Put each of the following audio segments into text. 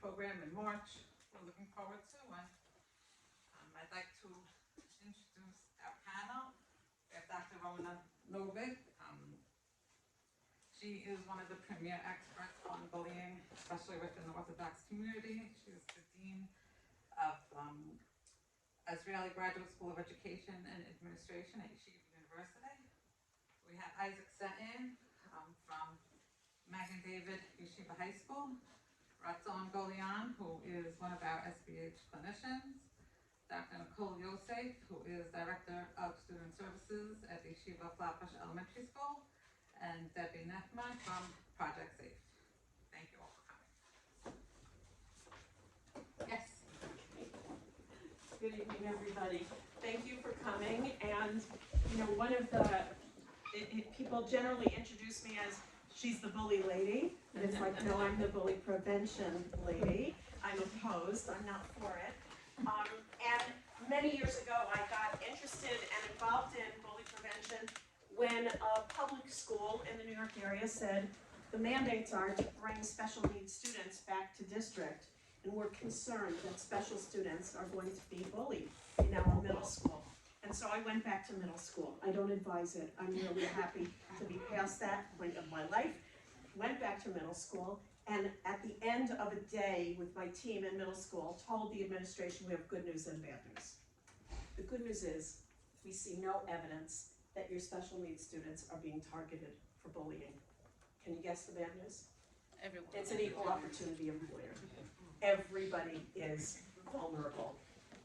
program in March. We're looking forward to one. I'd like to introduce our panel. We have Dr. Rona Novick. She is one of the premier experts on bullying, especially within the Orthodox community. She's the Dean of Israeli Graduate School of Education and Administration at Yeshiva University. We have Isaac Setton from Magen David Yeshiva High School. Ratzon Gholian, who is one of our SBH clinicians. Dr. Nicole Yossef, who is Director of Student Services at the Yeshiva LMHC School. And Debbie Nehmad from Project Safe. Thank you all for coming. Yes. Good evening, everybody. Thank you for coming. And you know, one of the people generally introduce me as she's the bully lady, and it's like, no, I'm the bully prevention lady. I'm opposed. I'm not for it. And many years ago, I got interested and involved in bully prevention when a public school in the New York area said the mandates are to bring special needs students back to district, and we're concerned that special students are going to be bullied in our middle school. And so I went back to middle school. I don't advise it. I'm really happy to be past that point of my life. Went back to middle school, and at the end of a day with my team in middle school, told the administration we have good news and bad news. The good news is we see no evidence that your special needs students are being targeted for bullying. Can you guess the bad news? Everyone. It's an equal opportunity employer. Everybody is vulnerable.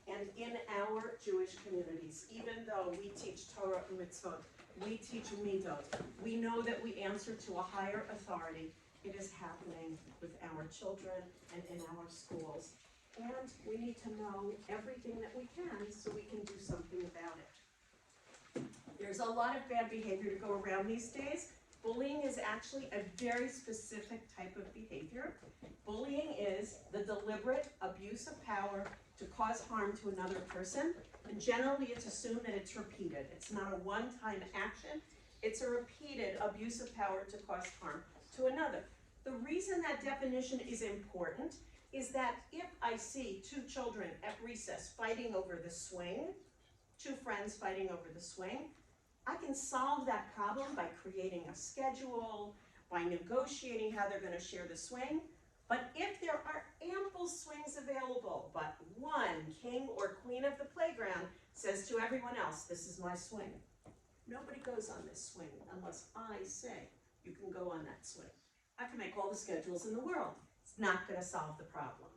And in our Jewish communities, even though we teach Torah and mitzvot, we teach midot, we know that we answer to a higher authority. It is happening with our children and in our schools. And we need to know everything that we can so we can do something about it. There's a lot of bad behavior to go around these days. Bullying is actually a very specific type of behavior. Bullying is the deliberate abuse of power to cause harm to another person. And generally it's assumed that it's repeated. It's not a one-time action. It's a repeated abuse of power to cause harm to another. The reason that definition is important is that if I see two children at recess fighting over the swing, two friends fighting over the swing, I can solve that problem by creating a schedule, by negotiating how they're going to share the swing. But if there are ample swings available, but one king or queen of the playground says to everyone else, this is my swing. Nobody goes on this swing unless I say you can go on that swing. I can make all the schedules in the world. It's not going to solve the problem.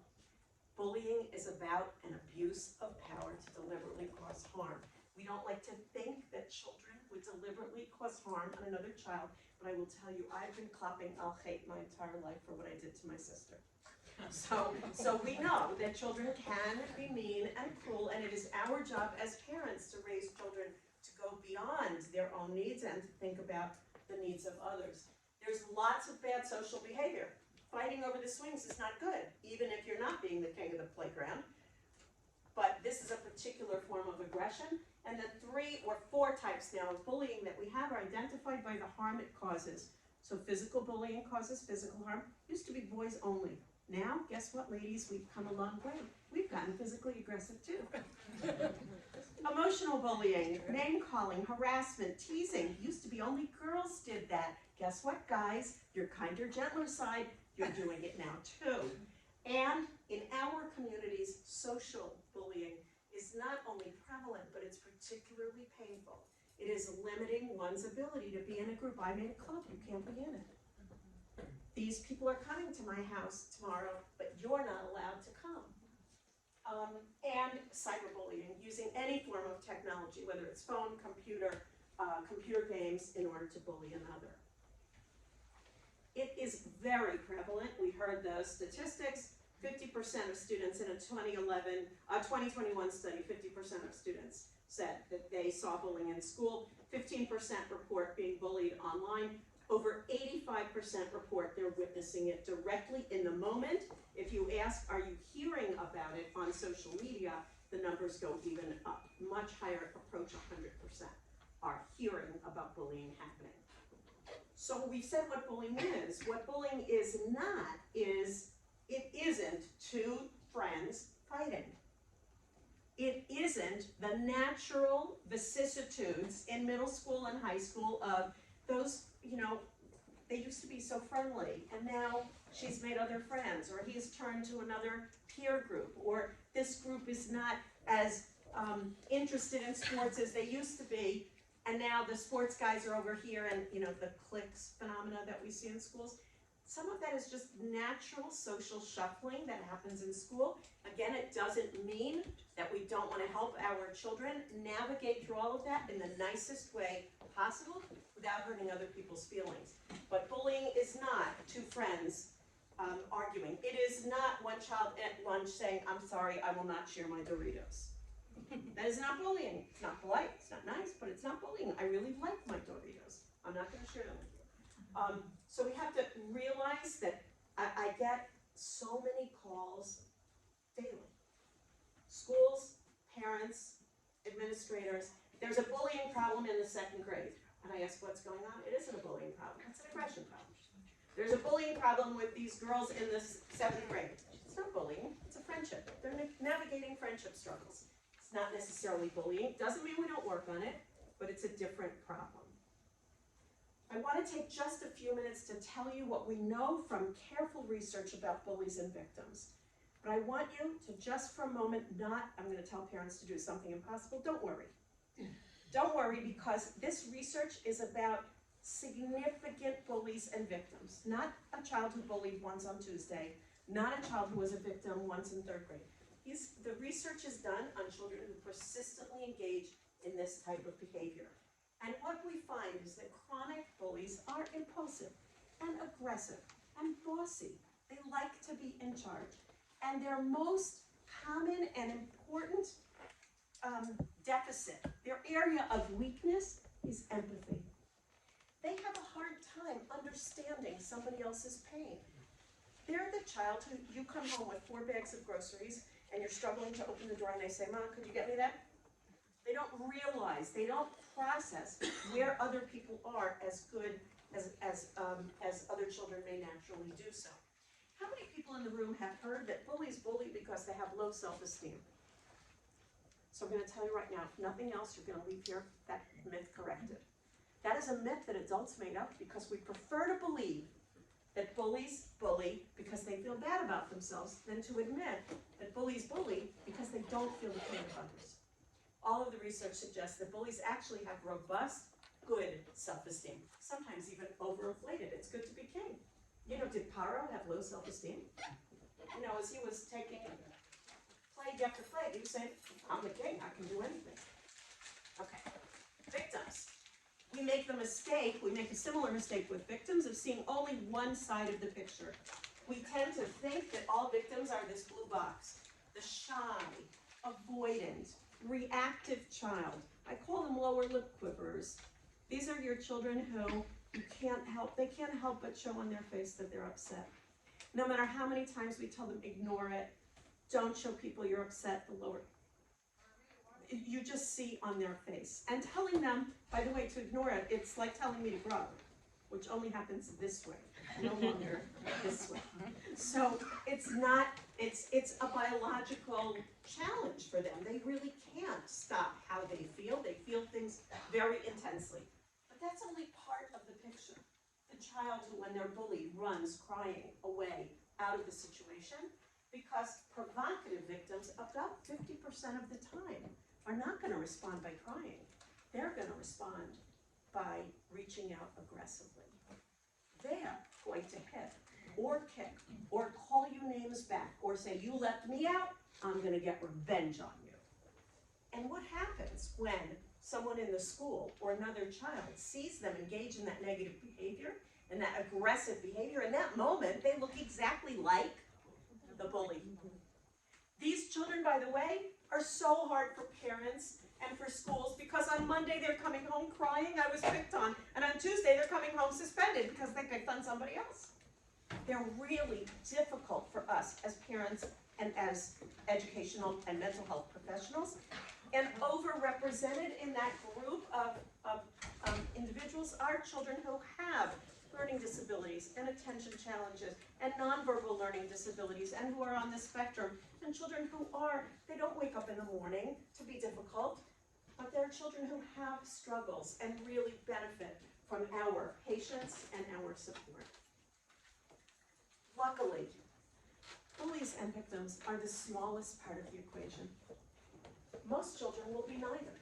Bullying is about an abuse of power to deliberately cause harm. We don't like to think that children would deliberately cause harm on another child, but I will tell you, I've been clapping al hate my entire life for what I did to my sister. So we know that children can be mean and cruel, and it is our job as parents to raise children to go beyond their own needs and to think about the needs of others. There's lots of bad social behavior. Fighting over the swings is not good, even if you're not being the king of the playground. But this is a particular form of aggression, and the 3 or 4 types now of bullying that we have are identified by the harm it causes. So physical bullying causes physical harm. Used to be boys only. Now, guess what, ladies? We've come a long way. We've gotten physically aggressive too. Emotional bullying, name calling, harassment, teasing. Used to be only girls did that. Guess what, guys? Your kinder, gentler side, you're doing it now too. And in our communities, social bullying is not only prevalent, but it's particularly painful. It is limiting one's ability to be in a group. I made a club, you can't be in it. These people are coming to my house tomorrow, but you're not allowed to come. And cyberbullying, using any form of technology, whether it's phone, computer games, in order to bully another. It is very prevalent. We heard the statistics. 50% of students in a 2021 study, 50% of students said that they saw bullying in school. 15% report being bullied online. Over 85% report they're witnessing it directly in the moment. If you ask, are you hearing about it on social media, the numbers go even up. Much higher, approach 100% are hearing about bullying happening. So we said what bullying is. What bullying is not is, it isn't two friends fighting. It isn't the natural vicissitudes in middle school and high school of those, they used to be so friendly, and now she's made other friends, or he's turned to another peer group, or this group is not as interested in sports as they used to be, and now the sports guys are over here, and the cliques phenomena that we see in schools. Some of that is just natural social shuffling that happens in school. Again, it doesn't mean that we don't want to help our children navigate through all of that in the nicest way possible without hurting other people's feelings. But bullying is not two friends arguing. It is not one child at lunch saying, "I'm sorry, I will not share my Doritos." That is not bullying. It's not polite, it's not nice, but it's not bullying. I really like my Doritos. I'm not going to share them with you. So we have to realize that I get so many calls daily. Schools, parents, administrators. There's a bullying problem in the 2nd grade. And I ask, what's going on? It isn't a bullying problem, it's an aggression problem. There's a bullying problem with these girls in the 7th grade. It's not bullying, it's a friendship. They're navigating friendship struggles. It's not necessarily bullying. Doesn't mean we don't work on it, but it's a different problem. I want to take just a few minutes to tell you what we know from careful research about bullies and victims. But I want you to just for a moment I'm going to tell parents to do something impossible. Don't worry. Don't worry, because this research is about significant bullies and victims. Not a child who bullied once on Tuesday, not a child who was a victim once in 3rd grade. The research is done on children who persistently engage in this type of behavior. And what we find is that chronic bullies are impulsive and aggressive and bossy. They like to be in charge. And their most common and important deficit, their area of weakness, is empathy. They have a hard time understanding somebody else's pain. They're the child who you come home with 4 bags of groceries and you're struggling to open the door and they say, "Mom, could you get me that?" They don't realize, they don't process where other people are as good as other children may naturally do so. How many people in the room have heard that bullies bully because they have low self-esteem? So I'm going to tell you right now, if nothing else, you're going to leave here that myth corrected. That is a myth that adults made up because we prefer to believe that bullies bully because they feel bad about themselves than to admit that bullies bully because they don't feel the pain of others. All of the research suggests that bullies actually have robust, good self-esteem, sometimes even overinflated. It's good to be king. Did Paro have low self-esteem? As he was taking plague after plague, he was saying, "I'm the king, I can do anything." Okay, victims. We make a similar mistake with victims of seeing only one side of the picture. We tend to think that all victims are this blue box, the shy, avoidant, reactive child. I call them lower lip quiverers. These are your children who they can't help but show on their face that they're upset. No matter how many times we tell them, ignore it, don't show people you're upset, you just see on their face. And telling them, by the way, to ignore it, it's like telling me to grow, which only happens this way, no longer this way. So it's a biological challenge for them. They really can't stop how they feel. They feel things very intensely. But that's only part of the picture. The child who, when they're bullied, runs crying away out of the situation, because provocative victims, about 50% of the time, are not going to respond by crying. They're going to respond by reaching out aggressively. They're going to hit or kick or call you names back or say, "You left me out, I'm going to get revenge on you." And what happens when someone in the school or another child sees them engage in that negative behavior and that aggressive behavior? In that moment, they look exactly like the bully. These children, by the way, are so hard for parents and for schools because on Monday they're coming home crying, "I was picked on," and on Tuesday they're coming home suspended because they picked on somebody else. They're really difficult for us as parents and as educational and mental health professionals. And overrepresented in that group of individuals are children who have learning disabilities and attention challenges and nonverbal learning disabilities and who are on the spectrum, and children who they don't wake up in the morning to be difficult, but there are children who have struggles and really benefit from our patience and our support. Luckily, bullies and victims are the smallest part of the equation. Most children will be neither,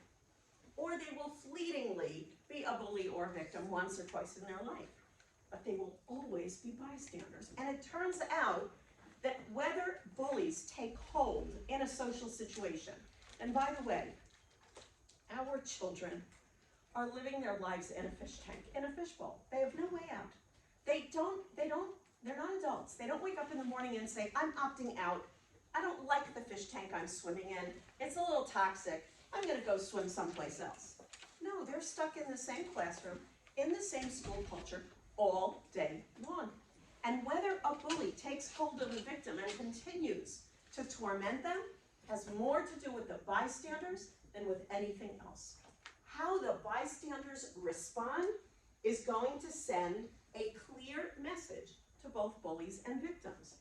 or they will fleetingly be a bully or victim once or twice in their life, but they will always be bystanders. And it turns out that whether bullies take hold in a social situation, and by the way, our children are living their lives in a fish tank, in a fishbowl. They have no way out. They're not adults. They don't wake up in the morning and say, I'm opting out. I don't like the fish tank I'm swimming in. It's a little toxic. I'm gonna go swim someplace else. No, they're stuck in the same classroom, in the same school culture, all day long. And whether a bully takes hold of a victim and continues to torment them has more to do with the bystanders than with anything else. How the bystanders respond is going to send a clear message to both bullies and victims.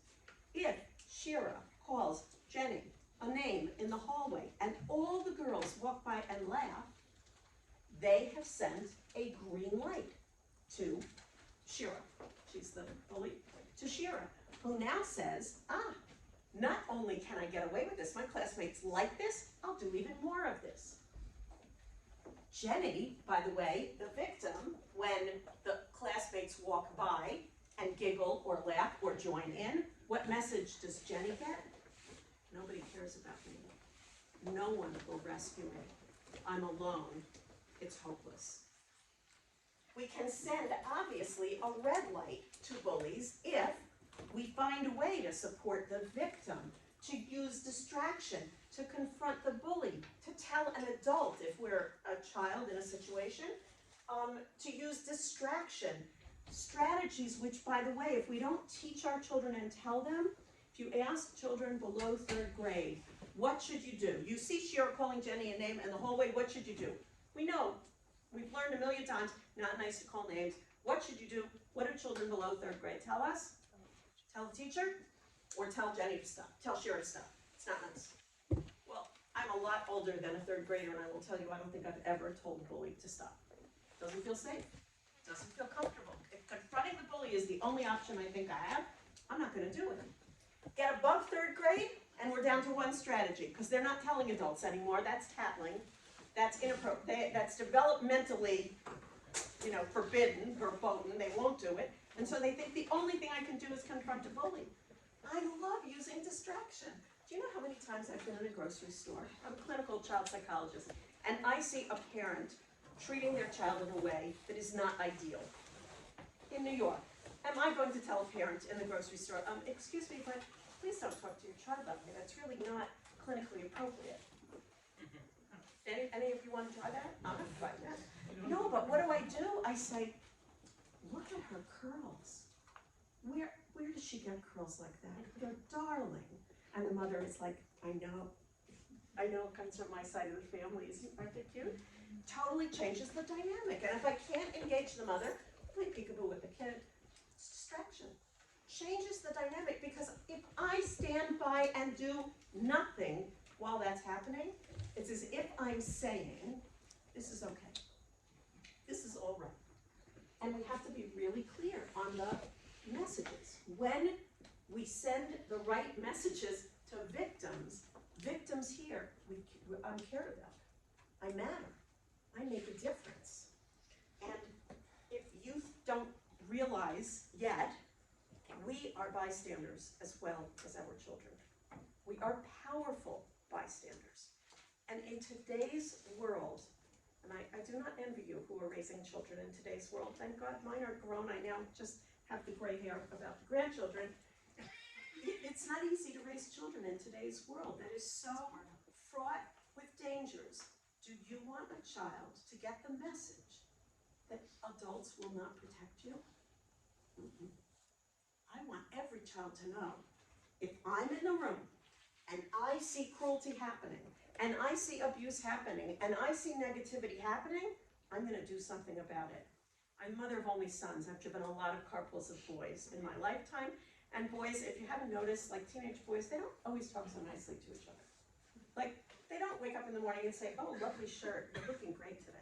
If Shira calls Jenny a name in the hallway and all the girls walk by and laugh, they have sent a green light to Shira. She's the bully. To Shira, who now says, not only can I get away with this, my classmates like this, I'll do even more of this. Jenny, by the way, the victim, when the classmates walk by and giggle or laugh or join in, what message does Jenny get? Nobody cares about me. No one will rescue me. I'm alone. It's hopeless. We can send, obviously, a red light to bullies if we find a way to support the victim, to use distraction, to confront the bully, to tell an adult, if we're a child in a situation, to use distraction, strategies which, by the way, if we don't teach our children and tell them, if you ask children below 3rd grade, what should you do? You see Shira calling Jenny a name in the hallway, what should you do? We know, we've learned a million times, not nice to call names. What should you do? What do children below 3rd grade tell us? Tell the teacher, or tell Jenny to stop, tell Shira to stop. It's not nice. Well, I'm a lot older than a 3rd grader, and I will tell you, I don't think I've ever told a bully to stop. Doesn't feel safe, doesn't feel comfortable. If confronting the bully is the only option I think I have, I'm not gonna do it. Get above 3rd grade, and we're down to one strategy, because they're not telling adults anymore, that's tattling, that's inappropriate, that's developmentally, forbidden, verboten, they won't do it, and so they think the only thing I can do is confront a bully. I love using distraction. Do you know how many times I've been in a grocery store? I'm a clinical child psychologist, and I see a parent treating their child in a way that is not ideal. In New York, am I going to tell a parent in the grocery store, excuse me, but please don't talk to your child that way, that's really not clinically appropriate. Any of you want to try that? I'm not trying that. No, but what do? I say, look at her curls. Where does she get curls like that? They're darling. And the mother is like, I know, comes from my side of the family, aren't they cute? Totally changes the dynamic. And if I can't engage the mother, play peekaboo with the kid. It's distraction. Changes the dynamic, because if I stand by and do nothing while that's happening, it's as if I'm saying, this is okay. This is all right. And we have to be really clear on the messages. When we send the right messages to victims, victims here, I'm cared about. I matter. I make a difference. And if youth don't realize yet, we are bystanders as well as our children. We are powerful bystanders. And in today's world, and I do not envy you who are raising children in today's world. Thank God mine are grown. I now just have the gray hair about the grandchildren. It's not easy to raise children in today's world that is so fraught with dangers. Do you want a child to get the message that adults will not protect you? I want every child to know, if I'm in the room and I see cruelty happening, and I see abuse happening, and I see negativity happening, I'm gonna do something about it. I'm a mother of only sons. I've driven a lot of carpools of boys in my lifetime. And boys, if you haven't noticed, like teenage boys, they don't always talk so nicely to each other. Like, they don't wake up in the morning and say, oh, lovely shirt, you're looking great today.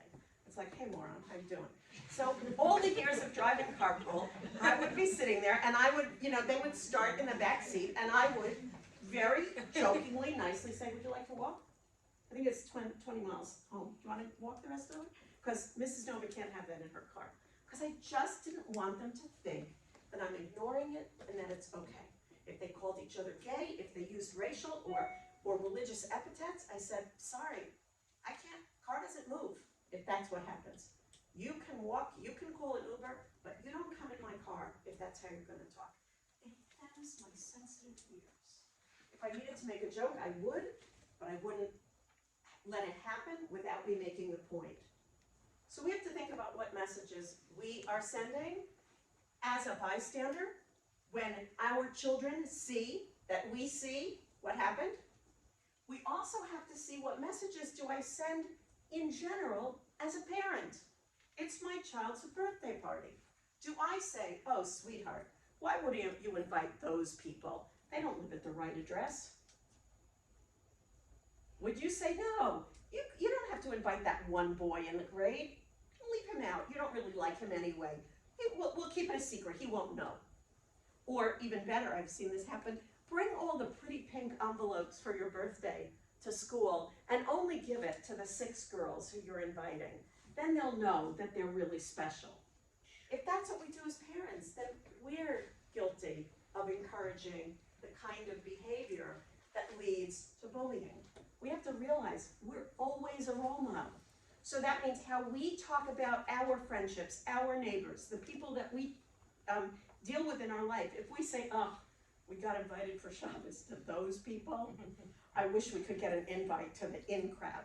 It's like, hey, moron, how you doing? So all the years of driving carpool, I would be sitting there and I would, they would start in the back seat and I would very jokingly, nicely say, would you like to walk? I think it's 20 miles home. Do you want to walk the rest of it? Because Mrs. Novick can't have that in her car. Because I just didn't want them to think that I'm ignoring it and that it's okay. If they called each other gay, if they used racial or religious epithets, I said, sorry, I can't, car doesn't move if that's what happens. You can walk, you can call an Uber, but you don't come in my car if that's how you're going to talk. It offends my sensitive ears. If I needed to make a joke, I would, but I wouldn't let it happen without me making the point. So we have to think about what messages we are sending as a bystander when our children see that we see what happened. We also have to see what messages do I send in general as a parent. It's my child's birthday party. Do I say, oh, sweetheart, why would you invite those people? They don't live at the right address. Would you say, no, you don't have to invite that one boy in the grade. Leave him out. You don't really like him anyway. We'll keep it a secret. He won't know. Or even better, I've seen this happen, bring all the pretty pink envelopes for your birthday to school and only give it to the 6 girls who you're inviting. Then they'll know that they're really special. If that's what we do as parents, then we're guilty of encouraging the kind of behavior that leads to bullying. We have to realize we're always a role model. So that means how we talk about our friendships, our neighbors, the people that we deal with in our life. If we say, oh, we got invited for Shabbos to those people, I wish we could get an invite to the in crowd.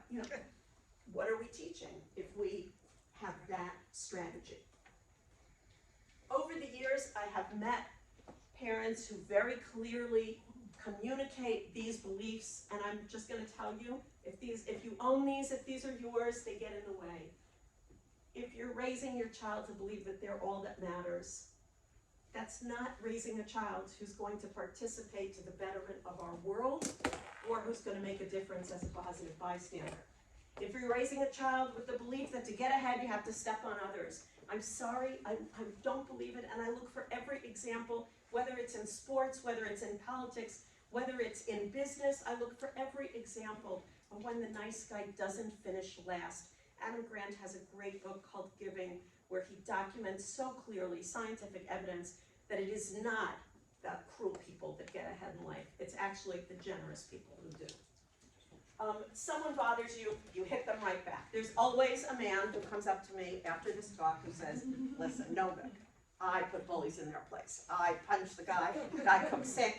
What are we teaching if we have that strategy? Over the years, I have met parents who very clearly communicate these beliefs, and I'm just going to tell you, if you own these, if these are yours, they get in the way. If you're raising your child to believe that they're all that matters, that's not raising a child who's going to participate to the betterment of our world or who's going to make a difference as a positive bystander. If you're raising a child with the belief that to get ahead you have to step on others, I'm sorry, I don't believe it, and I look for every example, whether it's in sports, whether it's in politics, whether it's in business, I look for every example of when the nice guy doesn't finish last. Adam Grant has a great book called Giving, where he documents so clearly scientific evidence that it is not the cruel people that get ahead in life. It's actually the generous people who do. Someone bothers you, you hit them right back. There's always a man who comes up to me after this talk who says, listen, Novick, I put bullies in their place. I punched the guy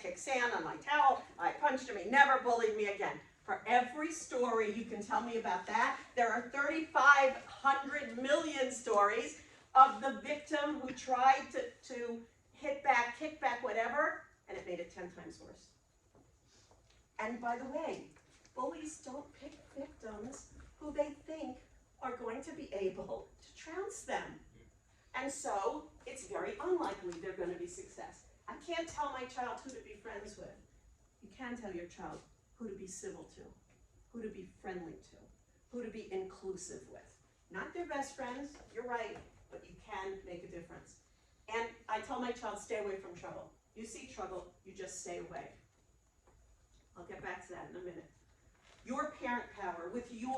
kicked sand on my towel, I punched him, he never bullied me again. For every story you can tell me about that, there are 3,500 million stories of the victim who tried to hit back, kick back, whatever, and it made it 10 times worse. And by the way, bullies don't pick victims who they think are going to be able to trounce them. And so it's very unlikely they're going to be success. I can't tell my child who to be friends with. You can tell your child who to be civil to, who to be friendly to, who to be inclusive with. Not their best friends, you're right, but you can make a difference. And I tell my child, stay away from trouble. You see trouble, you just stay away. I'll get back to that in a minute. Your parent power, with you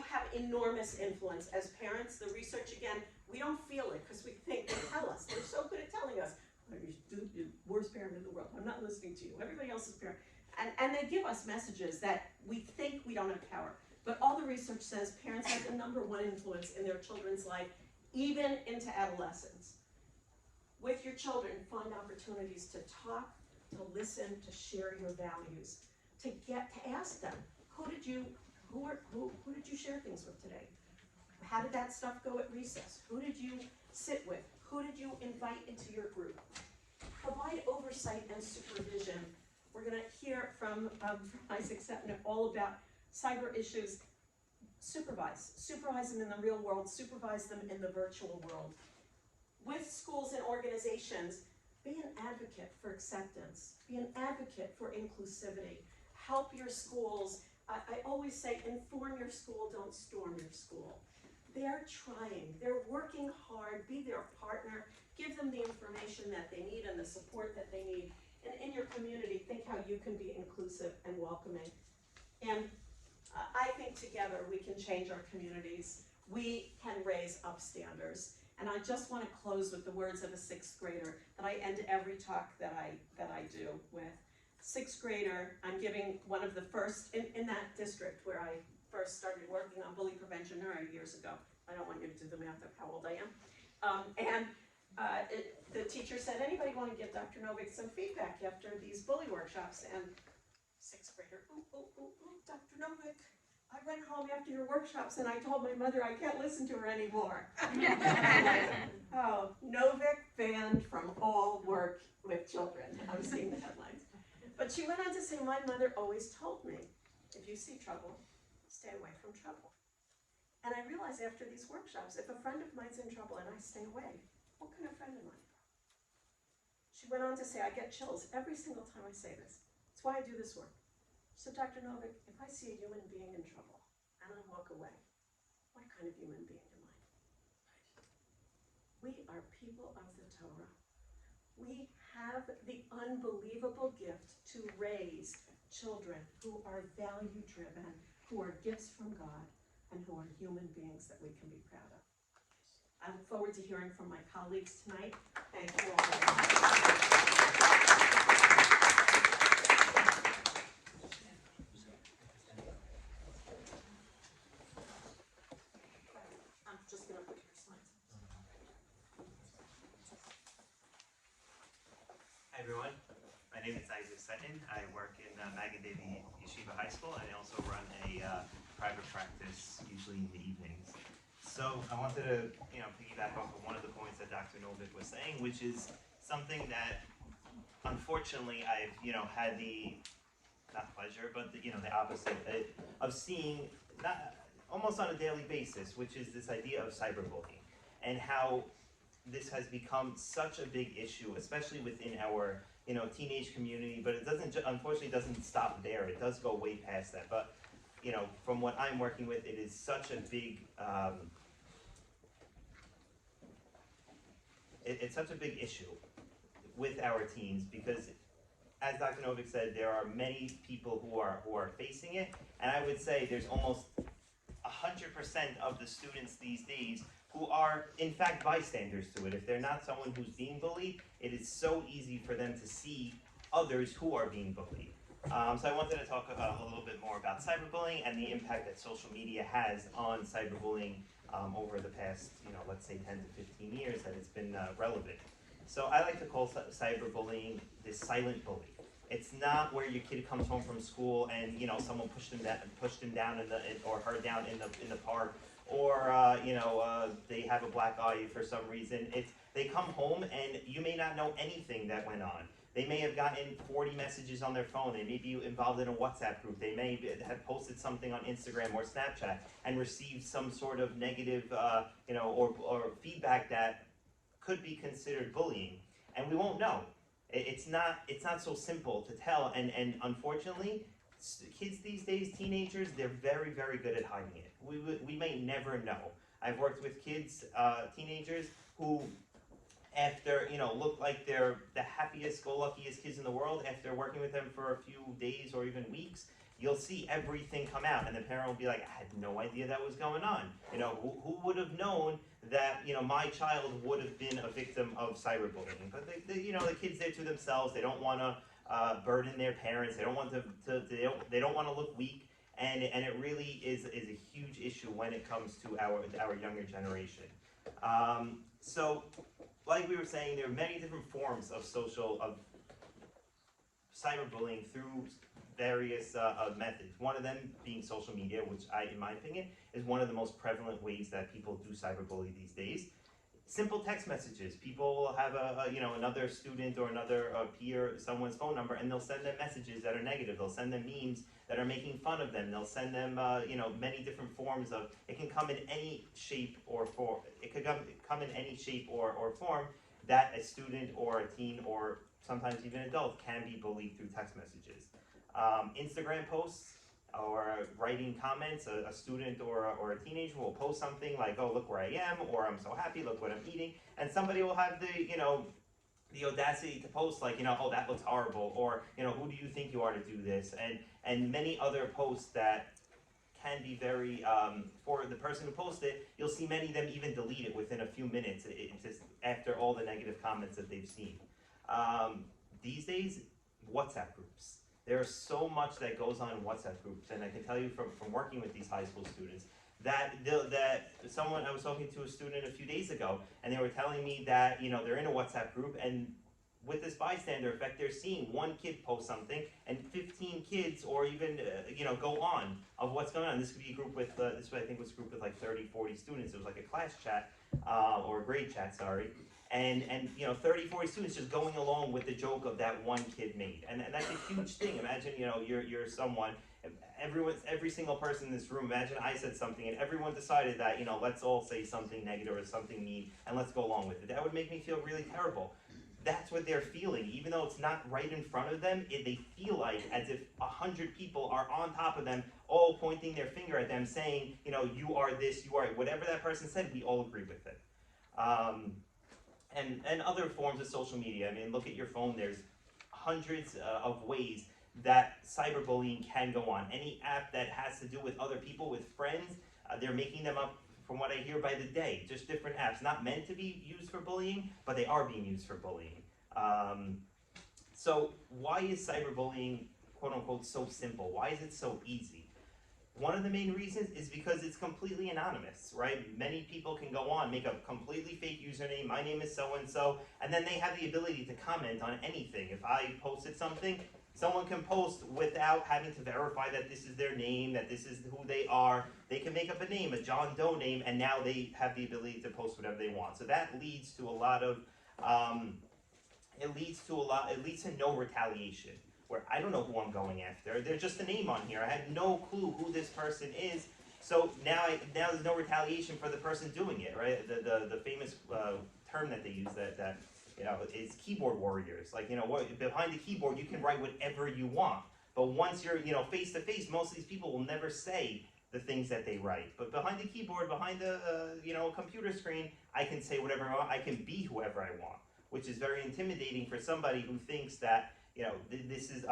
have enormous influence as parents. The research, again, we don't feel it because we think they tell us. They're so good at telling us, you're the worst parent in the world. I'm not listening to you. Everybody else is parent. And they give us messages that we think we don't have power. But all the research says parents have the #1 influence in their children's life, even into adolescence. With your children, find opportunities to talk, to listen, to share your values, to ask them, who did you share things with today? How did that stuff go at recess? Who did you sit with? Who did you invite into your group? Provide oversight and supervision. We're going to hear from Isaac Setton all about cyber issues. supervise them in the real world, supervise them in the virtual world. With schools and organizations, be an advocate for acceptance, be an advocate for inclusivity, help your schools. I always say, inform your school, don't storm your school. They're trying, they're working hard, be their partner, give them the information that they need and the support that they need. And in your community, think how you can be inclusive and welcoming. And I think together we can change our communities. We can raise up standards. And I just want to close with the words of a sixth grader that I end every talk that I do with. Sixth grader, I'm giving one of the first, in that district where I first started working on bully prevention years ago. I don't want you to do the math of how old I am. The teacher said, anybody want to give Dr. Novick some feedback after these bully workshops? And sixth grader, Dr. Novick, I went home after your workshops and I told my mother I can't listen to her anymore. Oh, Novick banned from all work with children. I'm seeing the headlines. But she went on to say, my mother always told me, if you see trouble, stay away from trouble. And I realized after these workshops, if a friend of mine's in trouble and I stay away, what kind of friend am I? She went on to say, I get chills every single time I say this. That's why I do this work. So Dr. Novick, if I see a human being in trouble and I walk away, what kind of human being am I? We are people of the Torah. We have the unbelievable gift to raise children who are value-driven, who are gifts from God, and who are human beings that we can be proud of. I look forward to hearing from my colleagues tonight. Thank you all very much. I'm just going to put your slides. Hi everyone, my name is Setton. I work in Magen David Yeshiva High School, and I also run a private practice, usually in the evenings. So I wanted to, piggyback off of one of the points that Dr. Novick was saying, which is something that, unfortunately, I've, had the, not pleasure, but the opposite of seeing, almost on a daily basis, which is this idea of cyberbullying, and how this has become such a big issue, especially within our, teenage community. But it unfortunately doesn't stop there. It does go way past that. But, from what I'm working with, it is such a big, it's such a big issue with our teens, because, as Dr. Novick said, there are many people who are facing it, and I would say there's almost 100% of the students these days who are, in fact, bystanders to it. If they're not someone who's being bullied, it is so easy for them to see others who are being bullied. So I wanted to talk a little bit more about cyberbullying and the impact that social media has on cyberbullying over the past, let's say 10 to 15 years that it's been relevant. So I like to call cyberbullying this silent bully. It's not where your kid comes home from school and someone pushed him down or her down in the park, or they have a black eye for some reason. They come home and you may not know anything that went on. They may have gotten 40 messages on their phone. They may be involved in a WhatsApp group. They may have posted something on Instagram or Snapchat and received some sort of negative, or feedback that could be considered bullying, and we won't know. It's not so simple to tell, and unfortunately, kids these days, teenagers, they're very, very good at hiding it. We may never know. I've worked with kids, teenagers, who, after, look like they're the happiest, go-luckiest kids in the world, after working with them for a few days or even weeks, you'll see everything come out, and the parent will be like, I had no idea that was going on. Who would have known that, my child would have been a victim of cyberbullying? But the kids, they're to themselves. They don't want to burden their parents. They don't want they don't want to look weak, and it really is a huge issue when it comes to our younger generation. So, like we were saying, there are many different forms of cyberbullying through various methods. One of them being social media, which in my opinion, is one of the most prevalent ways that people do cyberbully these days. simple text messages. People will have another student or another peer, someone's phone number, and they'll send them messages that are negative. They'll send them memes that are making fun of them. They'll send them, many different forms of. It can come in any shape or form. It could come in any shape or form that a student or a teen or sometimes even adult can be bullied through text messages. Instagram posts or writing comments. A student or a teenager will post something like, "Oh, look where I am," or "I'm so happy, look what I'm eating," and somebody will have the audacity to post like, "Oh, that looks horrible," or, "Who do you think you are to do this?" And many other posts that can be very, for the person who posted it, you'll see many of them even delete it within a few minutes just after all the negative comments that they've seen. These days, WhatsApp groups. There's so much that goes on in WhatsApp groups, and I can tell you from working with these high school students that I was talking to a student a few days ago, and they were telling me that they're in a WhatsApp group, and with this bystander effect, they're seeing one kid post something, and 15 kids, or even go on of what's going on. This could be a group with I think was a group with like 30, 40 students. It was like a class chat or a grade chat, sorry. And 30, 40 students just going along with the joke of that one kid made, and that's a huge thing. Imagine you're someone, every single person in this room. Imagine I said something and everyone decided that let's all say something negative or something mean and let's go along with it. That would make me feel really terrible. That's what they're feeling, even though it's not right in front of them. They feel like as if 100 people are on top of them, all pointing their finger at them, saying, you are this, you are whatever that person said. We all agree with it. And other forms of social media. I mean, look at your phone. There's hundreds of ways that cyberbullying can go on. Any app that has to do with other people, with friends, they're making them up, from what I hear, by the day. Just different apps, not meant to be used for bullying, but they are being used for bullying. So why is cyberbullying, quote unquote, so simple? Why is it so easy? One of the main reasons is because it's completely anonymous, right? Many people can go on, make a completely fake username, my name is so-and-so, and then they have the ability to comment on anything. If I posted something, someone can post without having to verify that this is their name, that this is who they are. They can make up a name, a John Doe name, and now they have the ability to post whatever they want. So that leads to a lot of, it leads to no retaliation, where I don't know who I'm going after. There's just a name on here. I had no clue who this person is. So now there's no retaliation for the person doing it, right? The famous term that they use that is keyboard warriors. Like, behind the keyboard you can write whatever you want. But once you're, face to face, most of these people will never say the things that they write. But behind the keyboard, behind the, computer screen, I can say whatever I want. I can be whoever I want, which is very intimidating for somebody who thinks that, this is,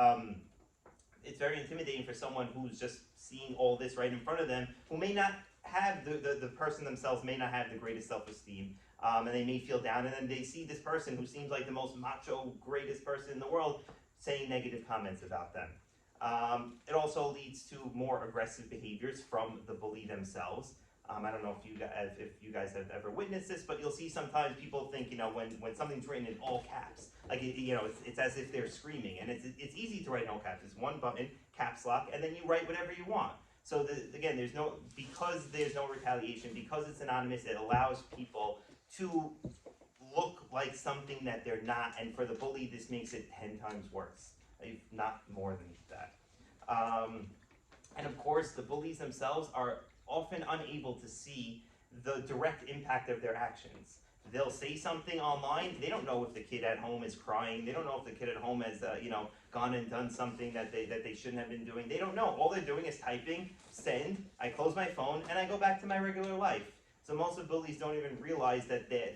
it's very intimidating for someone who's just seeing all this right in front of them, who may not have, the person themselves may not have the greatest self-esteem, and they may feel down, and then they see this person who seems like the most macho, greatest person in the world, saying negative comments about them. It also leads to more aggressive behaviors from the bully themselves. I don't know if you guys have ever witnessed this, but you'll see sometimes people think, when something's written in all caps, like, it's as if they're screaming, and it's easy to write in all caps. It's one button, caps lock, and then you write whatever you want. So again, because there's no retaliation, because it's anonymous, it allows people to look like something that they're not, and for the bully, this makes it 10 times worse, if not more than that. And of course, the bullies themselves are often unable to see the direct impact of their actions. They'll say something online, they don't know if the kid at home is crying, they don't know if the kid at home has, gone and done something that they shouldn't have been doing. They don't know. All they're doing is typing, send, I close my phone, and I go back to my regular life. So most of the bullies don't even realize that the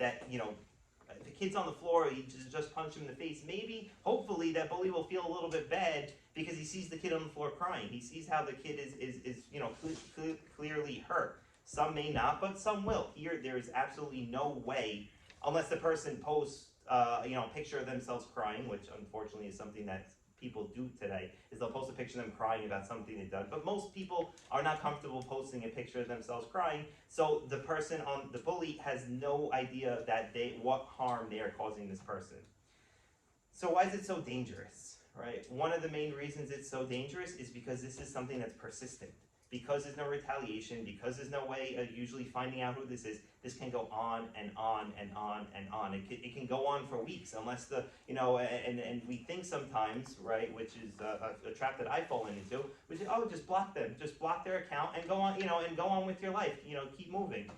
kid's on the floor, you just punch him in the face. Maybe, hopefully, that bully will feel a little bit bad because he sees the kid on the floor crying. He sees how the kid is clearly hurt. Some may not, but some will. Here, there is absolutely no way, unless the person posts, a picture of themselves crying, which unfortunately is something that people do today, is they'll post a picture of them crying about something they've done. But most people are not comfortable posting a picture of themselves crying, so the person the bully has no idea that what harm they are causing this person. So why is it so dangerous, right? One of the main reasons it's so dangerous is because this is something that's persistent. because there's no retaliation, because there's no way of usually finding out who this is, this can go on and on and on and on. It can go on for weeks unless the, and we think sometimes, right, which is a trap that I've fallen into, which is, oh, just block them, just block their account and go on, and go on with your life, keep moving.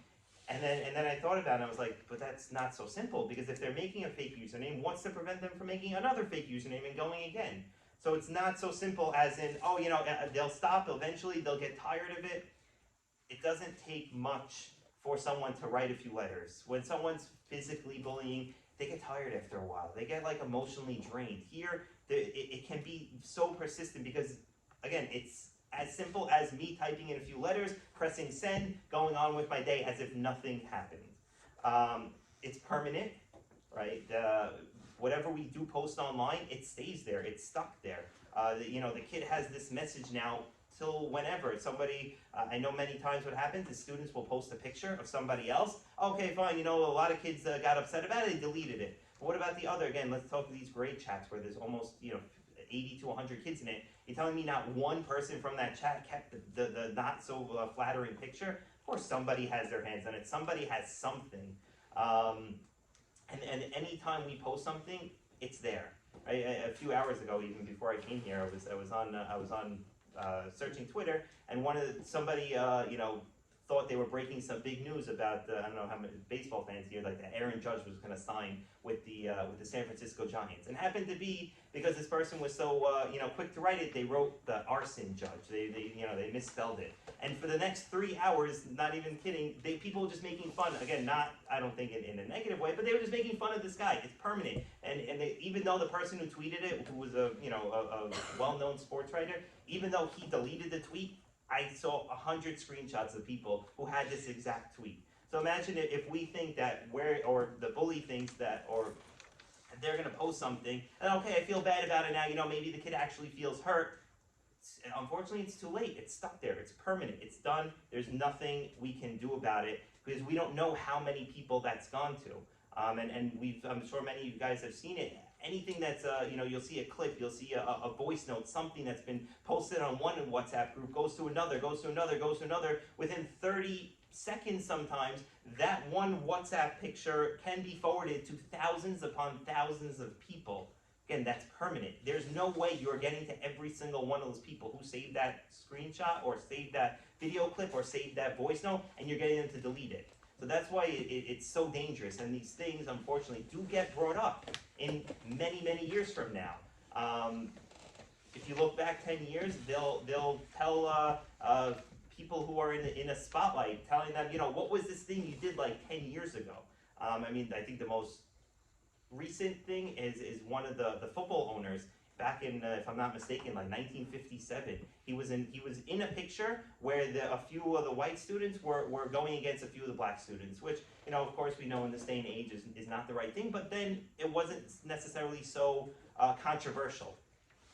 And then I thought about it and I was like, but that's not so simple, because if they're making a fake username, what's to prevent them from making another fake username and going again? So it's not so simple as in, oh, they'll stop, eventually they'll get tired of it. It doesn't take much for someone to write a few letters. When someone's physically bullying, they get tired after a while. They get like emotionally drained. Here, it can be so persistent because, again, it's as simple as me typing in a few letters, pressing send, going on with my day as if nothing happened. It's permanent, right? Whatever we do post online, it stays there, it's stuck there. The kid has this message now till whenever. Somebody, I know many times what happens is students will post a picture of somebody else. Okay, fine, a lot of kids got upset about it, they deleted it. But what about the other? Again, let's talk these grade chats where there's almost, 80 to 100 kids in it. You're telling me not one person from that chat kept the not so flattering picture? Of course somebody has their hands on it, somebody has something. And anytime we post something, it's there. A few hours ago, even before I came here, I was on searching Twitter, and somebody thought they were breaking some big news about I don't know how many baseball fans here, like that Aaron Judge was going to sign with the San Francisco Giants, and happened to be because this person was so quick to write it, they wrote the arson judge. They misspelled it, and for the next 3 hours, not even kidding, people were just making fun. Again, not I don't think in a negative way, but they were just making fun of this guy. It's permanent, and even though the person who tweeted it, who was a well-known sports writer, even though he deleted the tweet, I saw 100 screenshots of people who had this exact tweet. So imagine if we think that or the bully thinks that, or they're going to post something, and okay, I feel bad about it now, maybe the kid actually feels hurt. Unfortunately, it's too late. It's stuck there. It's permanent. It's done. There's nothing we can do about it because we don't know how many people that's gone to. And I'm sure many of you guys have seen it. Anything that's, you'll see a clip, you'll see a voice note, something that's been posted on one WhatsApp group, goes to another, goes to another, goes to another. Within 30 seconds sometimes, that one WhatsApp picture can be forwarded to thousands upon thousands of people. Again, that's permanent. There's no way you're getting to every single one of those people who saved that screenshot or saved that video clip or saved that voice note, and you're getting them to delete it. So that's why it's so dangerous, and these things, unfortunately, do get brought up in many, many years from now. If you look back 10 years, they'll tell people who are in a spotlight, telling them, what was this thing you did like 10 years ago? I think the most recent thing is one of the football owners back in, if I'm not mistaken, like 1957. He was in a picture where a few of the white students were going against a few of the black students, which, of course we know in this day and age is not the right thing, but then it wasn't necessarily so controversial.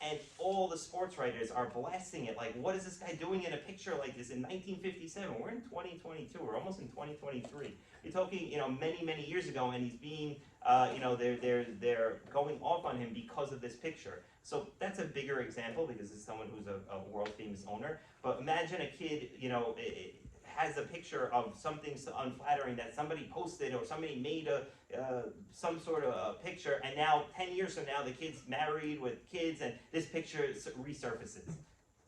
And all the sports writers are blasting it, like, what is this guy doing in a picture like this in 1957? We're in 2022, we're almost in 2023. You're talking, many, many years ago, and he's being, they're going off on him because of this picture. So that's a bigger example because it's someone who's a world famous owner. But imagine a kid, it has a picture of something so unflattering that somebody posted or somebody made some sort of a picture, and now 10 years from now the kid's married with kids and this picture resurfaces.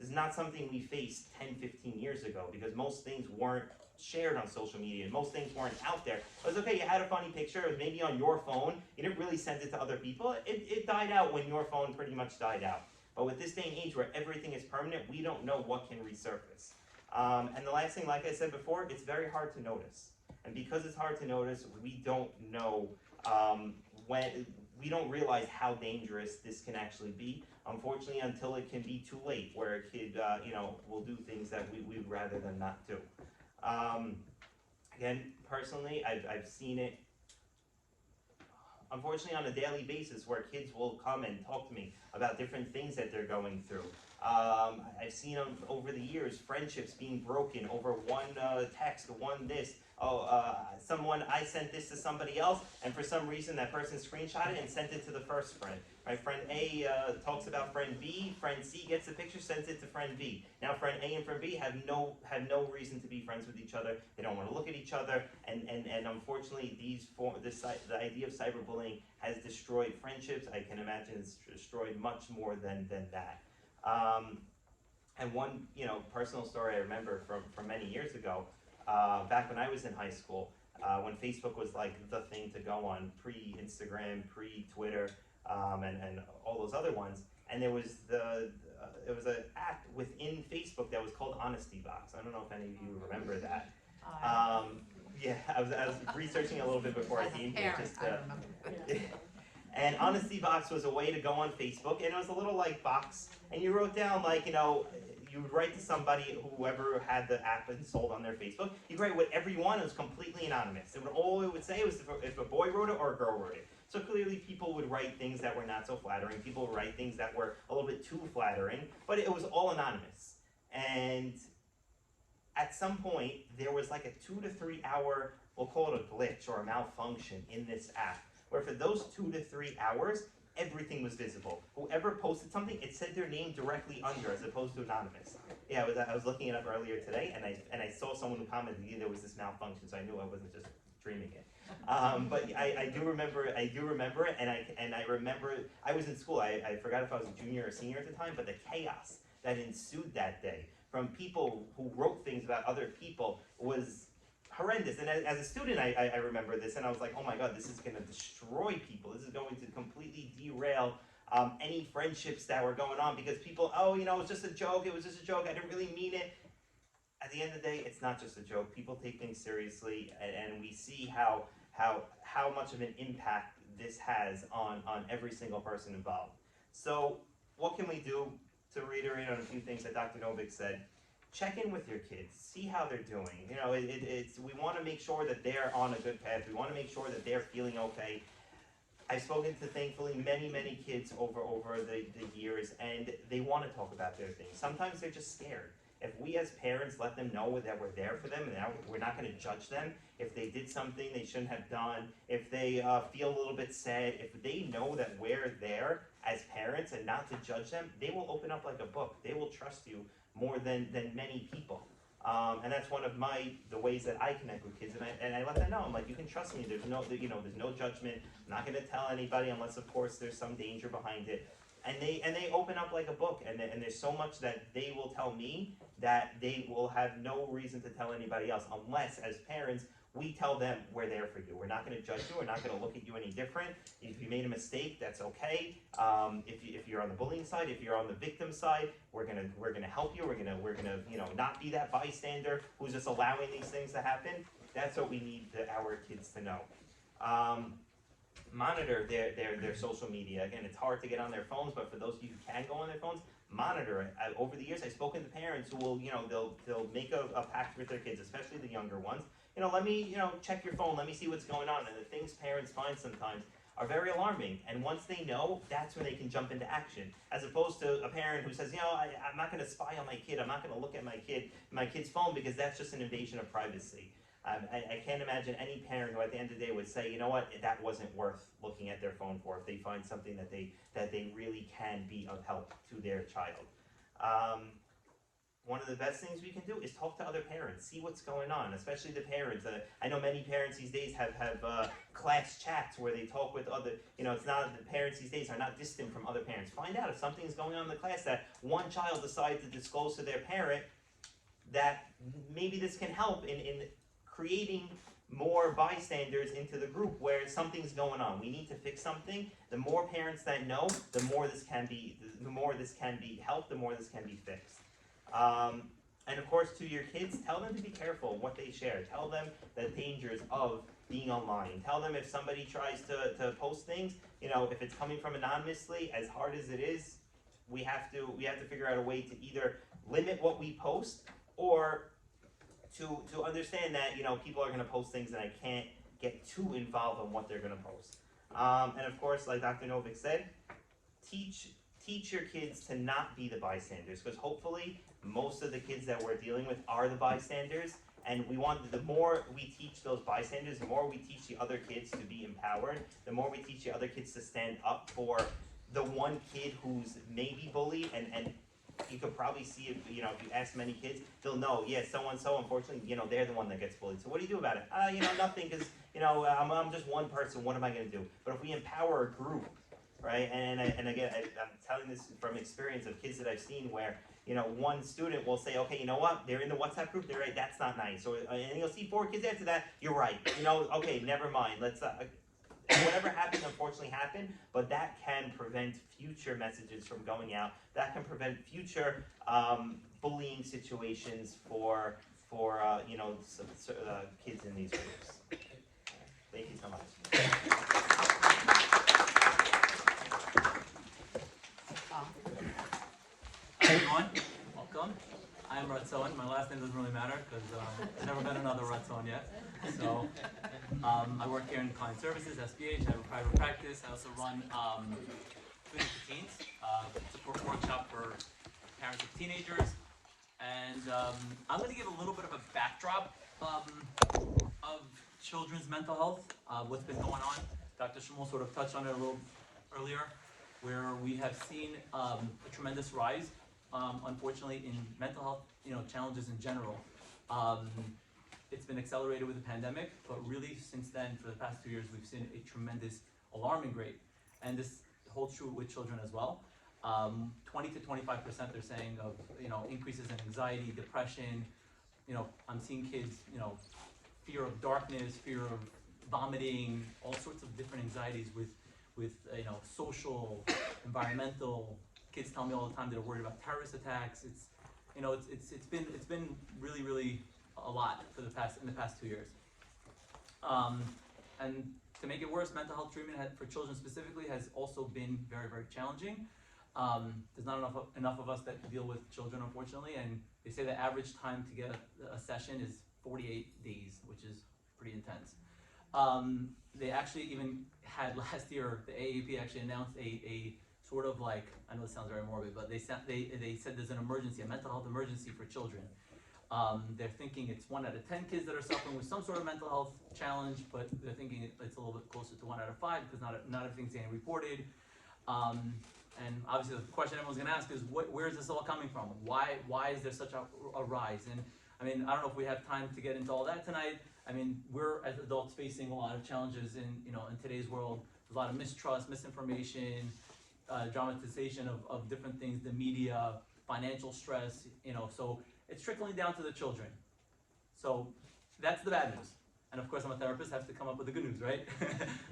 This is not something we faced 10, 15 years ago because most things weren't shared on social media. Most things weren't out there. It was okay, you had a funny picture, it was maybe on your phone, you didn't really send it to other people. It died out when your phone pretty much died out. But with this day and age where everything is permanent, we don't know what can resurface. And the last thing, like I said before, it's very hard to notice. And because it's hard to notice, we don't know we don't realize how dangerous this can actually be, unfortunately, until it can be too late, where a kid, will do things that we'd rather than not do. Again, personally, I've seen it, unfortunately, on a daily basis, where kids will come and talk to me about different things that they're going through. I've seen them over the years, friendships being broken over one text, one this. I sent this to somebody else, and for some reason that person screenshot it and sent it to the first friend. right? Friend A talks about friend B, friend C gets the picture, sends it to friend B. Now friend A and friend B have no reason to be friends with each other. They don't want to look at each other, and unfortunately the idea of cyberbullying has destroyed friendships. I can imagine it's destroyed much more than that. And one personal story I remember from many years ago, back when I was in high school, when Facebook was like the thing to go on, pre-Instagram, pre-Twitter, and all those other ones. And there was there was an app within Facebook that was called Honesty Box. I don't know if any of you remember that. Yeah, I was researching a little bit before I came here. And Honesty Box was a way to go on Facebook, and it was a little like box, and you wrote down like, you would write to somebody, whoever had the app installed on their Facebook, you'd write whatever you want. It was completely anonymous. All it would say was if a boy wrote it or a girl wrote it. So clearly people would write things that were not so flattering, people would write things that were a little bit too flattering, but it was all anonymous. And at some point, there was like a 2 to 3 hour, we'll call it a glitch or a malfunction in this app, where for those 2 to 3 hours, everything was visible. Whoever posted something, it said their name directly under, as opposed to anonymous. Yeah, I was looking it up earlier today, and I saw someone who commented there was this malfunction, so I knew I wasn't just dreaming it. But I do remember it, and I remember I was in school. I forgot if I was a junior or senior at the time, but the chaos that ensued that day from people who wrote things about other people was horrendous. And as a student, I remember this, and I was like, oh my God, this is going to destroy people. This is going to completely derail any friendships that were going on, because people, it was just a joke, I didn't really mean it. At the end of the day, it's not just a joke. People take things seriously, and we see how much of an impact this has on every single person involved. So what can we do? To reiterate on a few things that Dr. Novick said, check in with your kids, see how they're doing. We want to make sure that they're on a good path. We want to make sure that they're feeling okay. I've spoken to, thankfully, many kids over the years, and they want to talk about their things. Sometimes they're just scared. If we as parents let them know that we're there for them, and that we're not going to judge them if they did something they shouldn't have done, if they feel a little bit sad, if they know that we're there as parents and not to judge them, they will open up like a book. They will trust you more than many people. And that's one of the ways that I connect with kids, and I let them know. I'm like, you can trust me. There's no judgment. I'm not going to tell anybody unless, of course, there's some danger behind it. And they open up like a book, and there's so much that they will tell me that they will have no reason to tell anybody else, unless, as parents, we tell them we're there for you. We're not going to judge you. We're not going to look at you any different. If you made a mistake, that's okay. If you're on the bullying side, if you're on the victim side, we're gonna help you. We're gonna not be that bystander who's just allowing these things to happen. That's what we need our kids to know. Monitor their social media. Again, it's hard to get on their phones, but for those of you who can go on their phones, monitor it. Over the years, I've spoken to parents who will, they'll make a pact with their kids, especially the younger ones. Let me, check your phone, let me see what's going on. And the things parents find sometimes are very alarming. And once they know, that's when they can jump into action. As opposed to a parent who says, I'm not going to spy on my kid, I'm not going to look at my kid's phone, because that's just an invasion of privacy. I can't imagine any parent who at the end of the day would say, you know what, that wasn't worth looking at their phone for, if they find something that they really can be of help to their child. One of the best things we can do is talk to other parents, see what's going on, especially the parents. I know many parents these days have class chats where they talk with other, it's not, the parents these days are not distant from other parents. Find out if something's going on in the class that one child decides to disclose to their parent, that maybe this can help in creating more bystanders into the group where something's going on. We need to fix something. The more parents that know, the more this can be helped, the more this can be fixed. And of course, to your kids, tell them to be careful what they share. Tell them the dangers of being online. Tell them if somebody tries to post things, if it's coming from anonymously, as hard as it is, we have to figure out a way to either limit what we post, or to understand that people are going to post things and I can't get too involved in what they're going to post. And of course, like Dr. Novick said, teach your kids to not be the bystanders, because hopefully most of the kids that we're dealing with are the bystanders, and the more we teach those bystanders, the more we teach the other kids to be empowered, the more we teach the other kids to stand up for the one kid who's maybe bullied, and you could probably see if, you know, if you ask many kids, they'll know, yeah, so-and-so, unfortunately, you know, they're the one that gets bullied. So what do you do about it? You know, nothing, because, you know, I'm just one person, what am I gonna do? But if we empower a group, right, and again, I'm telling this from experience of kids that I've seen where, you know, one student will say, okay, you know what, they're in the WhatsApp group, they're right, that's not nice. Or, and you'll see 4 kids after that, you're right, you know, okay, never mind, let's, whatever happened, unfortunately happened, but that can prevent future messages from going out. That can prevent future bullying situations for you know, kids in these groups. Thank you so much. Hi everyone, welcome. I'm Ratzon. My last name doesn't really matter because I've never met another Ratzon yet. So I work here in client services, SBH. I have a private practice. I also run Student to Teens, support workshop for parents of teenagers. And I'm going to give a little bit of a backdrop of children's mental health, what's been going on. Dr. Shmuel sort of touched on it a little earlier, where we have seen a tremendous rise, unfortunately, in mental health, you know, challenges in general. It's been accelerated with the pandemic, but really since then, for the past 2 years, we've seen a tremendous alarming rate, and this holds true with children as well. 20 to 25% they're saying of, you know, increases in anxiety, depression. You know, I'm seeing kids, you know, fear of darkness, fear of vomiting, all sorts of different anxieties with you know, social, environmental. Kids tell me all the time they're worried about terrorist attacks. It's, you know, it's been really a lot for in the past 2 years. And to make it worse, mental health treatment for children specifically has also been very challenging. There's not enough of us that deal with children, unfortunately, and they say the average time to get a session is 48 days, which is pretty intense. They actually even had last year, the AAP actually announced a sort of like, I know this sounds very morbid, but they said there's an emergency, a mental health emergency for children. They're thinking it's 1 out of 10 kids that are suffering with some sort of mental health challenge, but they're thinking it's a little bit closer to 1 out of 5 because not everything's getting reported. And obviously the question everyone's gonna ask is, where is this all coming from? Why is there such a rise? And I mean, I don't know if we have time to get into all that tonight. I mean, we're as adults facing a lot of challenges in today's world. There's a lot of mistrust, misinformation, dramatization of different things, the media, financial stress, you know, so it's trickling down to the children. So that's the bad news. And of course, I'm a therapist, I have to come up with the good news, right?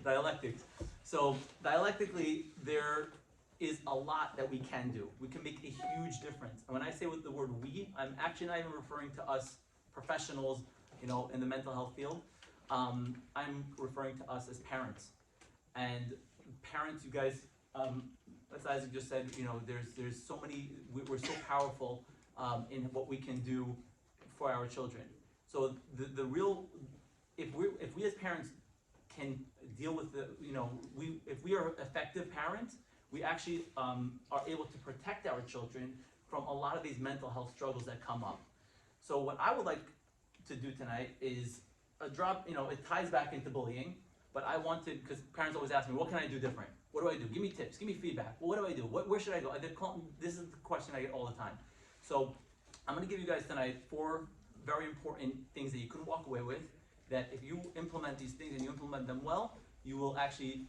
Dialectics. So dialectically, there is a lot that we can do. We can make a huge difference. And when I say with the word we, I'm actually not even referring to us professionals, you know, in the mental health field. I'm referring to us as parents. And parents, you guys, as Isaac just said, you know, there's so many, we're so powerful in what we can do for our children. So the real, if we as parents can deal with the, you know, if we are effective parents, we actually are able to protect our children from a lot of these mental health struggles that come up. So what I would like to do tonight is you know, it ties back into bullying, but I wanted, because parents always ask me, what can I do different? What do I do? Give me tips, give me feedback. Well, what do I do? Where should I go? This is the question I get all the time. So I'm gonna give you guys tonight 4 very important things that you can walk away with, that if you implement these things and you implement them well, you will actually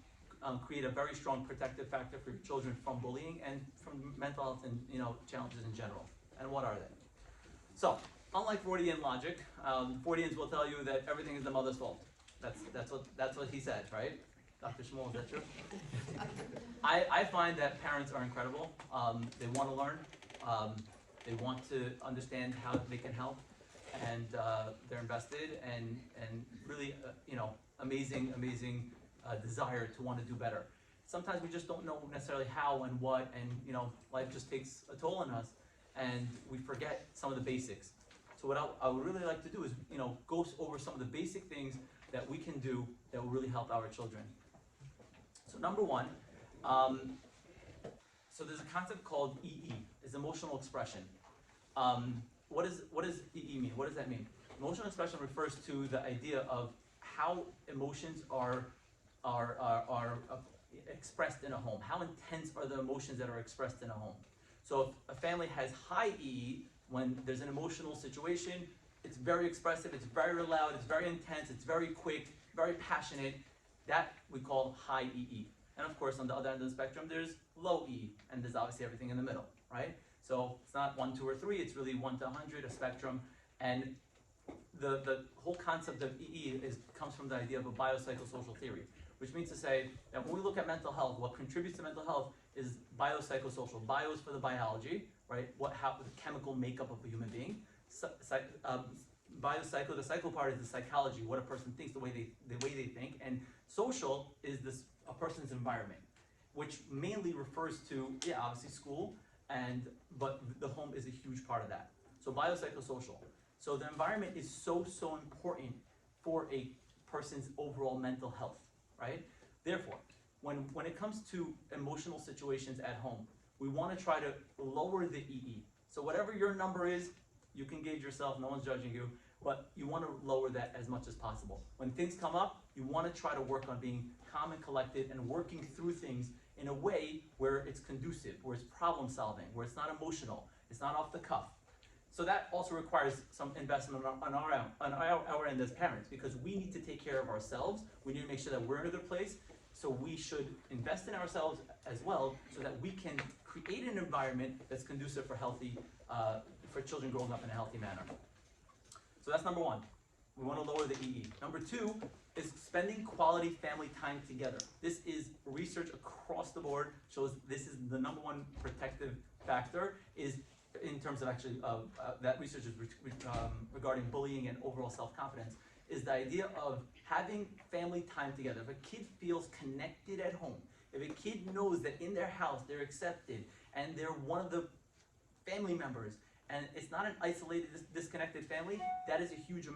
create a very strong protective factor for your children from bullying and from mental health and, you know, challenges in general. And what are they? So, unlike Freudian logic, Freudians will tell you that everything is the mother's fault. That's what he said, right? Dr. Shmuel, is that true? I find that parents are incredible. They want to learn. They want to understand how they can help, and they're invested and really, you know, amazing desire to want to do better. Sometimes we just don't know necessarily how and what, and you know, life just takes a toll on us, and we forget some of the basics. So what I would really like to do is, you know, go over some of the basic things that we can do that will really help our children. So number 1, so there's a concept called EE, is emotional expression. What does EE mean? What does that mean? Emotional expression refers to the idea of how emotions are expressed in a home? How intense are the emotions that are expressed in a home? So if a family has high EE, when there's an emotional situation, it's very expressive, it's very loud, it's very intense, it's very quick, very passionate, that we call high EE. And of course, on the other end of the spectrum, there's low E, and there's obviously everything in the middle, right? So it's not 1, 2, or 3, it's really 1 to 100, a spectrum. And the whole concept of EE comes from the idea of a biopsychosocial theory, which means to say that when we look at mental health, what contributes to mental health is biopsychosocial. Bio is for the biology, right? How the chemical makeup of a human being. Biopsycho, the psycho part is the psychology, what a person thinks, the way they think, and social is a person's environment, which mainly refers to, obviously school, but the home is a huge part of that. So biopsychosocial. So the environment is so important for a person's overall mental health, right? Therefore, when it comes to emotional situations at home, we want to try to lower the EE. So whatever your number is, you can gauge yourself, no one's judging you, but you want to lower that as much as possible. When things come up, you want to try to work on being calm and collected and working through things in a way where it's conducive, where it's problem solving, where it's not emotional, it's not off the cuff. So that also requires some investment on our end as parents, because we need to take care of ourselves. We need to make sure that we're in a good place. So we should invest in ourselves as well, so that we can create an environment that's conducive for children growing up in a healthy manner. So that's number 1. We want to lower the EE. Number 2 is spending quality family time together. This is research across the board shows this is the number 1 protective factor, is in terms of actually that research is regarding bullying and overall self-confidence, is the idea of having family time together. If a kid feels connected at home, if a kid knows that in their house they're accepted and they're one of the family members, and it's not an isolated, disconnected family, that is a huge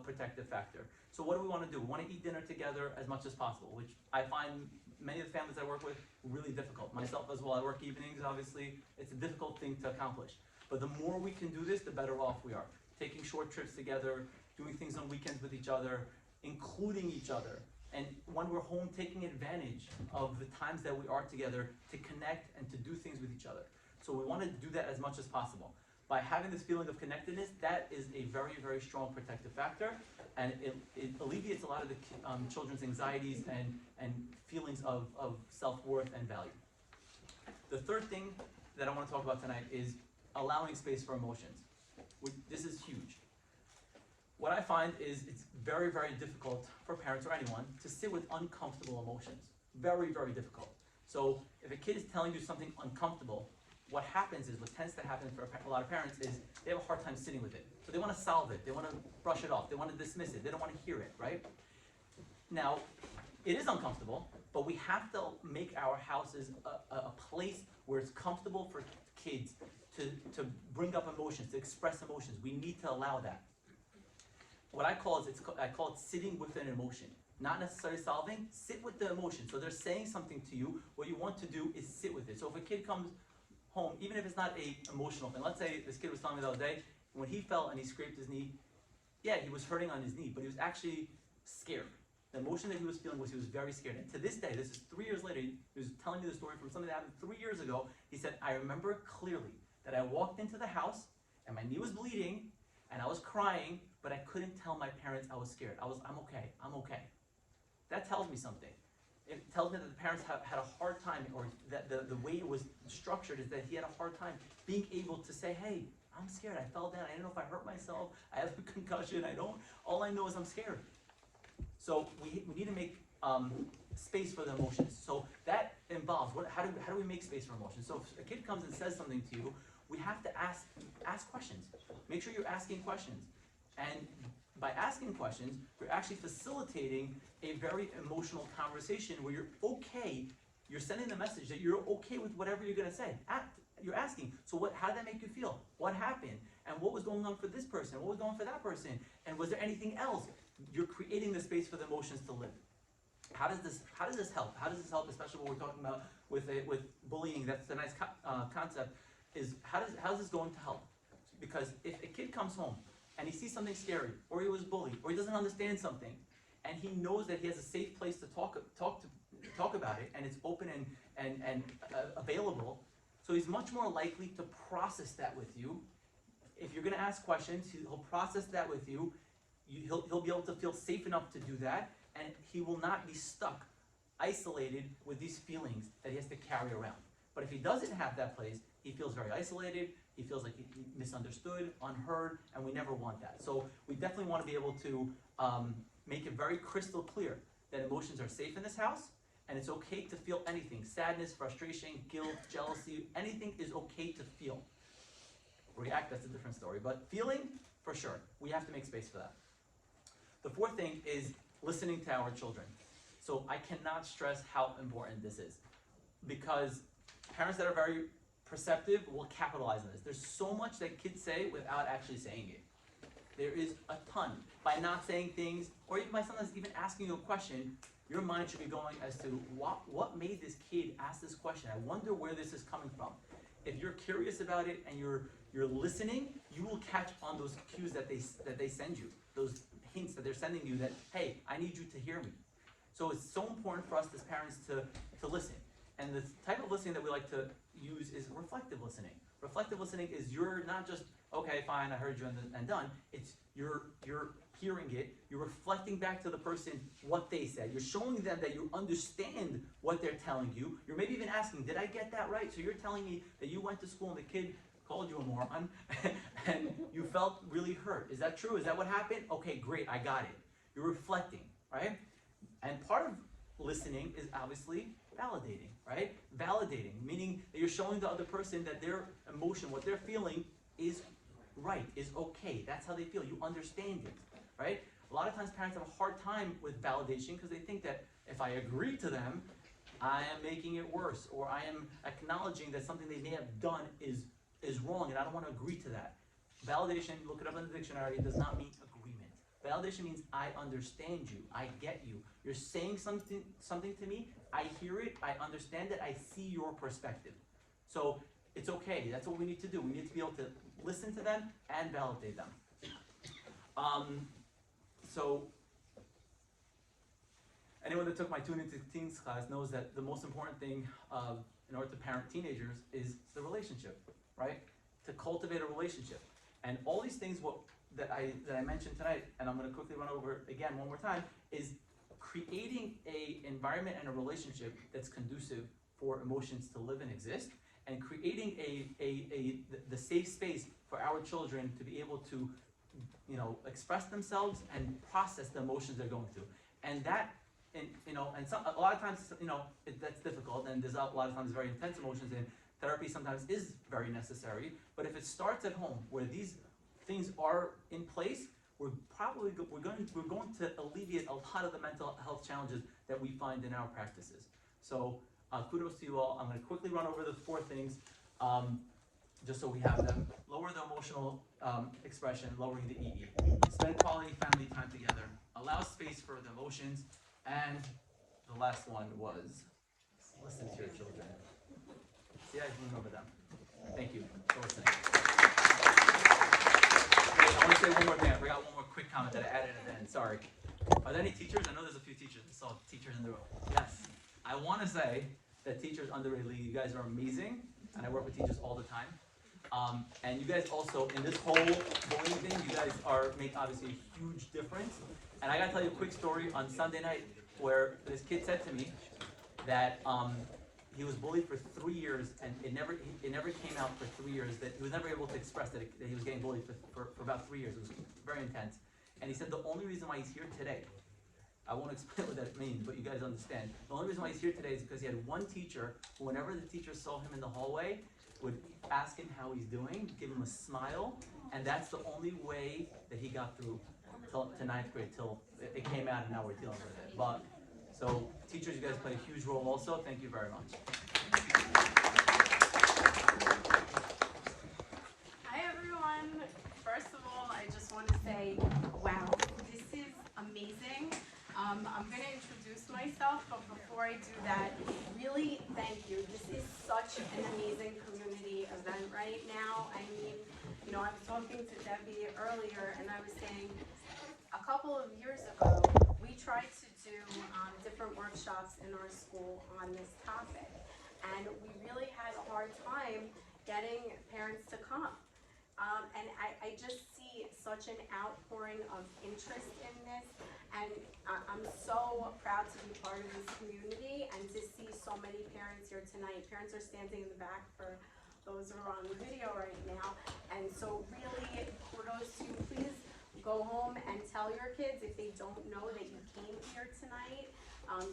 protective factor. So what do we want to do? We want to eat dinner together as much as possible, which I find many of the families I work with really difficult. Myself as well, I work evenings, obviously. It's a difficult thing to accomplish. But the more we can do this, the better off we are. Taking short trips together, doing things on weekends with each other, including each other. And when we're home, taking advantage of the times that we are together to connect and to do things with each other. So we want to do that as much as possible. By having this feeling of connectedness, that is a very, very strong protective factor, and it alleviates a lot of the children's anxieties and feelings of self-worth and value. The third thing that I want to talk about tonight is allowing space for emotions. This is huge. What I find is it's very, very difficult for parents or anyone to sit with uncomfortable emotions. Very, very difficult. So if a kid is telling you something uncomfortable, what happens is, what tends to happen for a lot of parents is they have a hard time sitting with it. So they want to solve it, they want to brush it off, they want to dismiss it, they don't want to hear it, right? Now, it is uncomfortable, but we have to make our houses a place where it's comfortable for kids to bring up emotions, to express emotions. We need to allow that. What I call it sitting with an emotion. Not necessarily solving, sit with the emotion. So they're saying something to you, what you want to do is sit with it. So if a kid comes home, even if it's not a emotional thing, let's say this kid was telling me the other day, when he fell and he scraped his knee, he was hurting on his knee, but he was actually scared. The emotion that he was feeling was he was very scared. And to this day, this is 3 years later, he was telling me the story from something that happened 3 years ago. He said, I remember clearly that I walked into the house and my knee was bleeding and I was crying, but I couldn't tell my parents I was scared. I'm okay. That tells me something. It tells me that the parents had a hard time, or that the way it was structured is that he had a hard time being able to say, hey, I'm scared, I fell down, I don't know if I hurt myself, I have a concussion, all I know is I'm scared. So we need to make space for the emotions. So that involves, how do we make space for emotions? So if a kid comes and says something to you, we have to ask questions. Make sure you're asking questions. And by asking questions, you're actually facilitating a very emotional conversation where you're okay, you're sending the message that you're okay with whatever you're gonna say. You're asking, so how did that make you feel? What happened? And what was going on for this person? What was going on for that person? And was there anything else? You're creating the space for the emotions to live. How does this help? How does this help, especially what we're talking about with bullying? That's a nice concept. Is how's this going to help? Because if a kid comes home and he sees something scary, or he was bullied, or he doesn't understand something, and he knows that he has a safe place to talk to talk about it, and it's open and available. So he's much more likely to process that with you. If you're going to ask questions, he'll process that with you. He'll be able to feel safe enough to do that, and he will not be stuck, isolated with these feelings that he has to carry around. But if he doesn't have that place, he feels very isolated, he feels like he misunderstood, unheard, and we never want that. So we definitely want to be able to make it very crystal clear that emotions are safe in this house, and it's okay to feel anything. Sadness, frustration, guilt, jealousy, anything is okay to feel. React, that's a different story, but feeling, for sure. We have to make space for that. The fourth thing is listening to our children. So I cannot stress how important this is, because parents that are very perceptive will capitalize on this. There's so much that kids say without actually saying it. There is a ton. By not saying things, or even by sometimes even asking you a question, your mind should be going as to what made this kid ask this question. I wonder where this is coming from. If you're curious about it and you're listening, you will catch on those cues that they send you, those hints that they're sending you that, hey, I need you to hear me. So it's so important for us as parents to listen. And the type of listening that we like to use is reflective listening. Reflective listening is you're not just, okay, fine, I heard you and done. It's you're hearing it, you're reflecting back to the person what they said. You're showing them that you understand what they're telling you. You're maybe even asking, did I get that right? So you're telling me that you went to school and the kid called you a moron and you felt really hurt. Is that true? Is that what happened? Okay, great, I got it. You're reflecting, right? And part of listening is obviously validating, right? Validating, meaning that you're showing the other person that their emotion, what they're feeling is right, is okay. That's how they feel. You understand it, right? A lot of times parents have a hard time with validation because they think that if I agree to them, I am making it worse, or I am acknowledging that something they may have done is wrong, and I don't want to agree to that. Validation, look it up in the dictionary, does not mean agreement. Validation means I understand you, I get you. You're saying something to me, I hear it, I understand it, I see your perspective. So it's okay, that's what we need to do. We need to be able to listen to them and validate them. So anyone that took my Tune Into Teens class knows that the most important thing in order to parent teenagers is the relationship, right? To cultivate a relationship. And all these things that I mentioned tonight, and I'm going to quickly run over again one more time, is creating an environment and a relationship that's conducive for emotions to live and exist, and creating the safe space for our children to be able to, express themselves and process the emotions they're going through. And that, and a lot of times, that's difficult, and there's a lot of times very intense emotions, and therapy sometimes is very necessary. But if it starts at home, where these things are in place, we're going to alleviate a lot of the mental health challenges that we find in our practices. So kudos to you all. I'm going to quickly run over the 4 things, just so we have them. Lower the emotional expression, lowering the EE. Spend quality family time together. Allow space for the emotions. And the last one was listen to your children. See, I can remember them. Thank you for listening. Wait, I want to say one more thing. I forgot one more quick comment that I added at the end. Sorry. Are there any teachers? I know there's a few teachers. I saw teachers in the room. Yes. I want to say that teachers underrated league, you guys are amazing, and I work with teachers all the time. And you guys also, in this whole bullying thing, you guys make obviously a huge difference. And I gotta tell you a quick story on Sunday night where this kid said to me that he was bullied for 3 years, and it never came out for 3 years, that he was never able to express that he was getting bullied for about 3 years. It was very intense. And he said the only reason why he's here today, I won't explain what that means, but you guys understand. The only reason why he's here today is because he had one teacher who, whenever the teacher saw him in the hallway, would ask him how he's doing, give him a smile, and that's the only way that he got through to 9th grade till it came out, and now we're dealing with it. But so teachers, you guys play a huge role also. Thank you very much. Hi everyone. First of all, I just want to say, wow, this is amazing. I'm going to introduce myself, but before I do that, really thank you. This is such an amazing community event right now. I mean, I was talking to Debbie earlier, and I was saying a couple of years ago, we tried to do different different workshops in our school on this topic. And we really had a hard time getting parents to come. And I just see such an outpouring of interest in this, and I'm so proud to be part of this community and to see so many parents here tonight. Parents are standing in the back for those who are on the video right now, and so really kudos to you. Please go home and tell your kids if they don't know that you came here tonight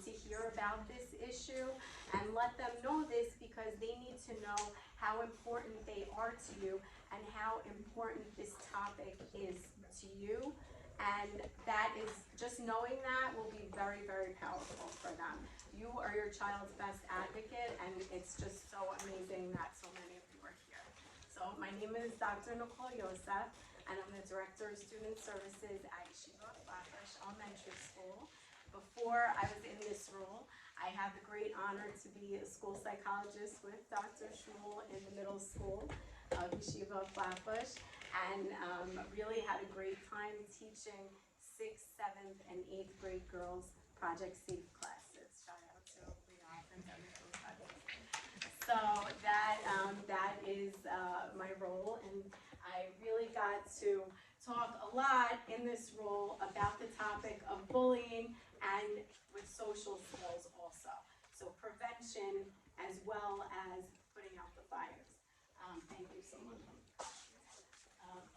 to hear about this issue, and let them know this because they need to know how important they are to you and how important this topic is to you. And that is, just knowing that will be very, very powerful for them. You are your child's best advocate, and it's just so amazing that so many of you are here. So my name is Dr. Nicole Yossef, and I'm the Director of Student Services at Yeshiva Flatbush Elementary School. Before I was in this role, I had the great honor to be a school psychologist with Dr. Shmuel in the middle school of Yeshiva Flatbush, and really had a great time teaching 6th, 7th, and 8th grade girls Project Safe classes. Shout out to Leon and Nicole. So that is my role, and I really got to talk a lot in this role about the topic of bullying and with social skills also. So prevention as well as putting out the fires. Thank you so much.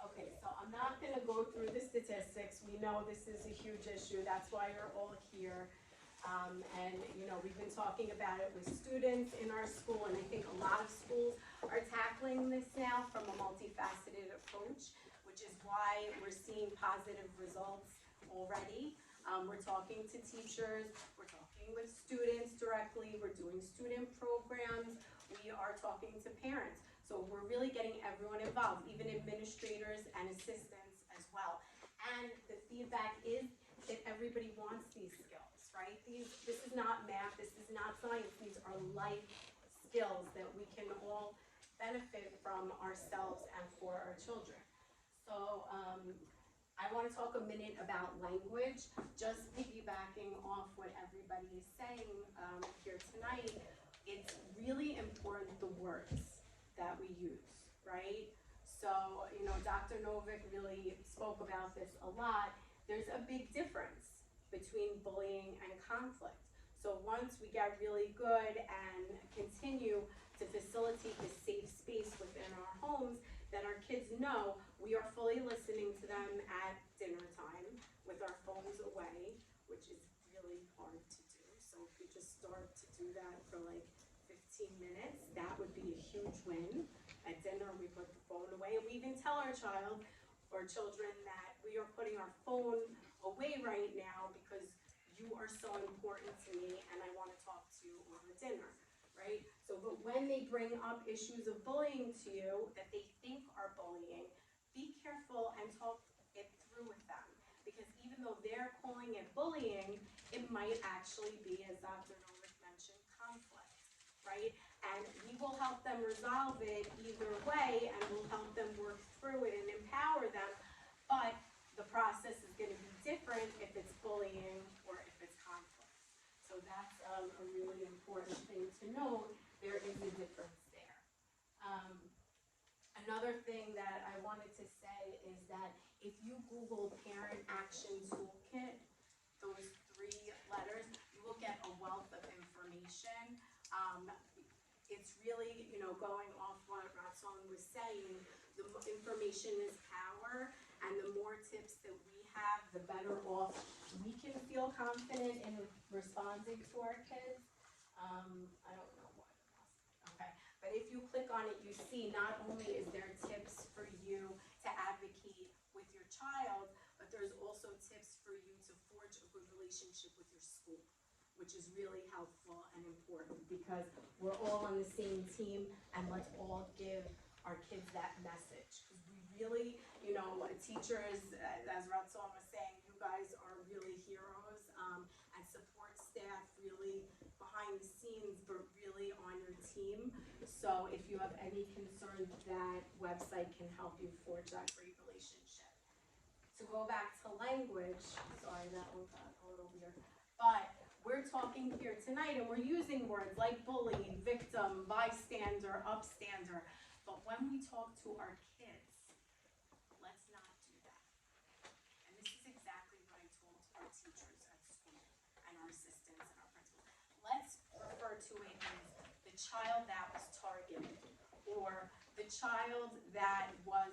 Okay, so I'm not going to go through the statistics. We know this is a huge issue. That's why you're all here. And you know, we've been talking about it with students in our school, and I think a lot of schools are tackling this now from a multifaceted approach, which is why we're seeing positive results already. We're talking to teachers, we're talking with students directly, we're doing student programs, we are talking to parents. So we're really getting everyone involved, even administrators and assistants as well. And the feedback is that everybody wants these skills, right? This is not math, this is not science, these are life skills that we can all benefit from ourselves and for our children. So I want to talk a minute about language, just piggybacking off what everybody is saying here tonight. It's really important the words that we use, right? So, you know, Dr. Novick really spoke about this a lot. There's a big difference between bullying and conflict. So once we get really good and continue to facilitate this safe space within our homes, then our kids know we are fully listening to them at dinner time with our phones away, which is really hard to do. So if we just start to do that for like 15 minutes, that would be a huge win. At dinner, we put the phone away, and we even tell our child or children that we are putting our phone away right now because you are so important to me and I want to talk to you over dinner, right? So, but when they bring up issues of bullying to you that they think are bullying, be careful and talk it through with them. Because even though they're calling it bullying, it might actually be, as Dr. Novick mentioned, conflict, right? And we will help them resolve it either way, and we'll help them work through it and empower them. But the process is going to be different if it's bullying or if it's conflict. So that's a really important thing to note. There is a difference there. Another thing that I wanted to say is that if you Google Parent Action Toolkit, those 3 letters, you will get a wealth of information. It's really, you know, going off what Ratzon was saying, the information is power, and the more tips that we have, the better off we can feel confident in responding to our kids. I don't know what. Okay, but if you click on it, you see not only is there tips for you to advocate with your child, but there's also tips for you to forge a good relationship with your school, which is really helpful and important because we're all on the same team, and let's all give our kids that message. Because we really, you know, teachers, as Ratzon was saying, you guys are really heroes, and support staff really behind the scenes, but really on your team. So if you have any concerns, that website can help you forge that great relationship. To go back to language, sorry, that one got a little weird, but we're talking here tonight and we're using words like bully, victim, bystander, upstander. But when we talk to our kids, let's not do that. And this is exactly what I told our teachers at school and our assistants and our principals. Let's refer to it as the child that was targeted or the child that was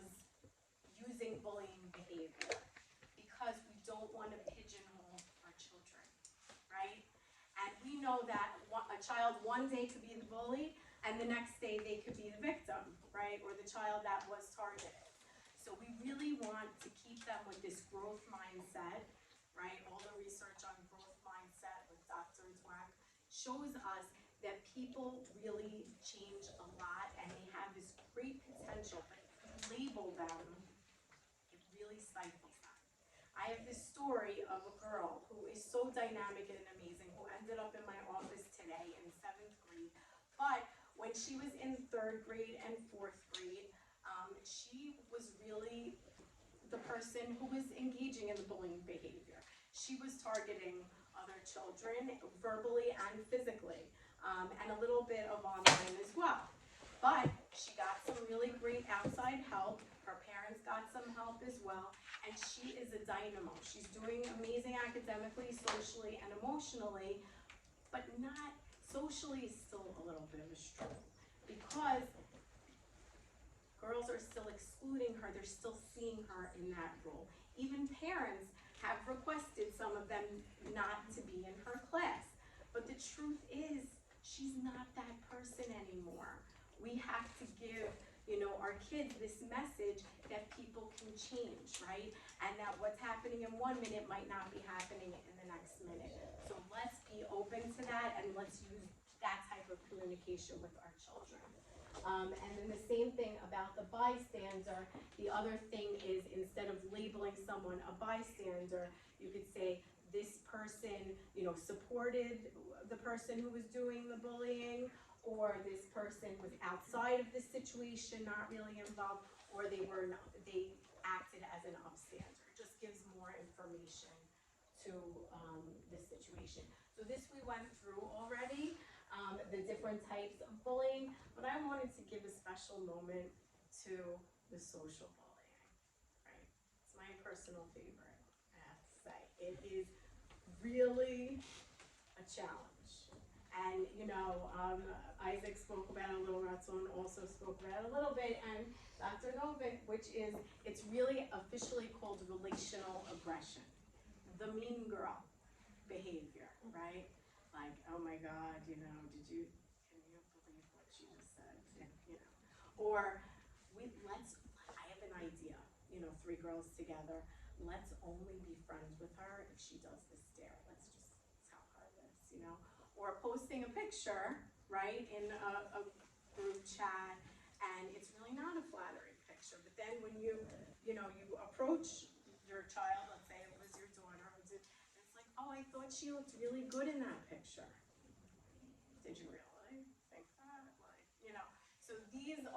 using bullying behavior, because we don't want to pigeonhole our children, right? And we know that a child one day could be the bully and the next day they could be the victim, right? Or the child that was targeted. So we really want to keep them with this growth mindset, right? All the research on growth mindset with Dr. Dweck shows us that people really change a lot and they have this great potential, but if you label them, it really stifles them. I have this story of a girl who is so dynamic and amazing, who ended up in my office today in 7th grade, but when she was in 3rd grade and 4th grade, she was really the person who was engaging in the bullying behavior. She was targeting other children verbally and physically, and a little bit of online as well. But she got some really great outside help. Her parents got some help as well, and she is a dynamo. She's doing amazing academically, socially, and emotionally, but not socially is still a little bit of a struggle because girls are still excluding her. They're still seeing her in that role. Even parents have requested some of them not to be in her class. But the truth is, she's not that person anymore. We have to give, our kids this message that people can change, right? And that what's happening in 1 minute might not be happening in the next minute. So let's be open to that and let's use that type of communication with our children. And then the same thing about the bystander. The other thing is, instead of labeling someone a bystander, you could say this person, supported the person who was doing the bullying, or this person was outside of the situation, not really involved, or they acted as an upstander. It just gives more information to the situation. So this we went through already. The different types of bullying, but I wanted to give a special moment to the social bullying, right? It's my personal favorite, I have to say. It is really a challenge. And, Isaac spoke about it a little, Ratzon also spoke about it a little bit, and Dr. Novick, which is, it's really officially called relational aggression. The mean girl behavior, right? Like, oh my God, can you believe what she just said? Or I have an idea, 3 girls together, let's only be friends with her if she does this stare. Let's just tell her this, Or posting a picture, right, in a group chat, and it's really not a flattering picture. But then when you approach your child, let's say it was your daughter, it's like, oh, I thought she looked really good in that picture. Did you really think that? So these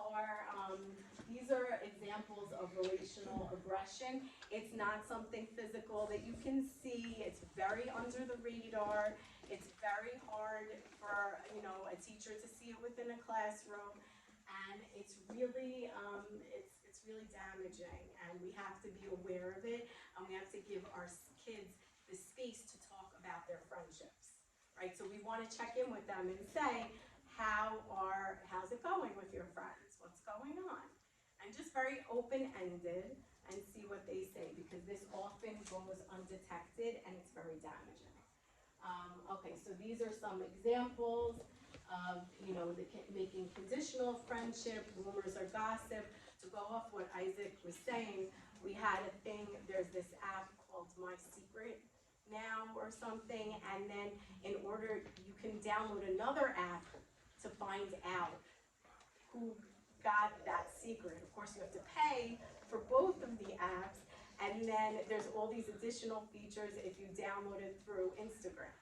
are examples of relational aggression. It's not something physical that you can see. It's very under the radar. It's very hard for a teacher to see it within a classroom, and it's really damaging. And we have to be aware of it, and we have to give our kids the space to talk about their friendships, right? So we want to check in with them and say, how's it going with your friends? What's going on? And just very open-ended and see what they say, because this often goes undetected and it's very damaging. Okay, so these are some examples of, making conditional friendship, rumors or gossip. To go off what Isaac was saying, we had a thing, there's this app called My Secret now or something, and then you can download another app to find out who got that secret. Of course, you have to pay for both of the apps, and then there's all these additional features if you download it through Instagram.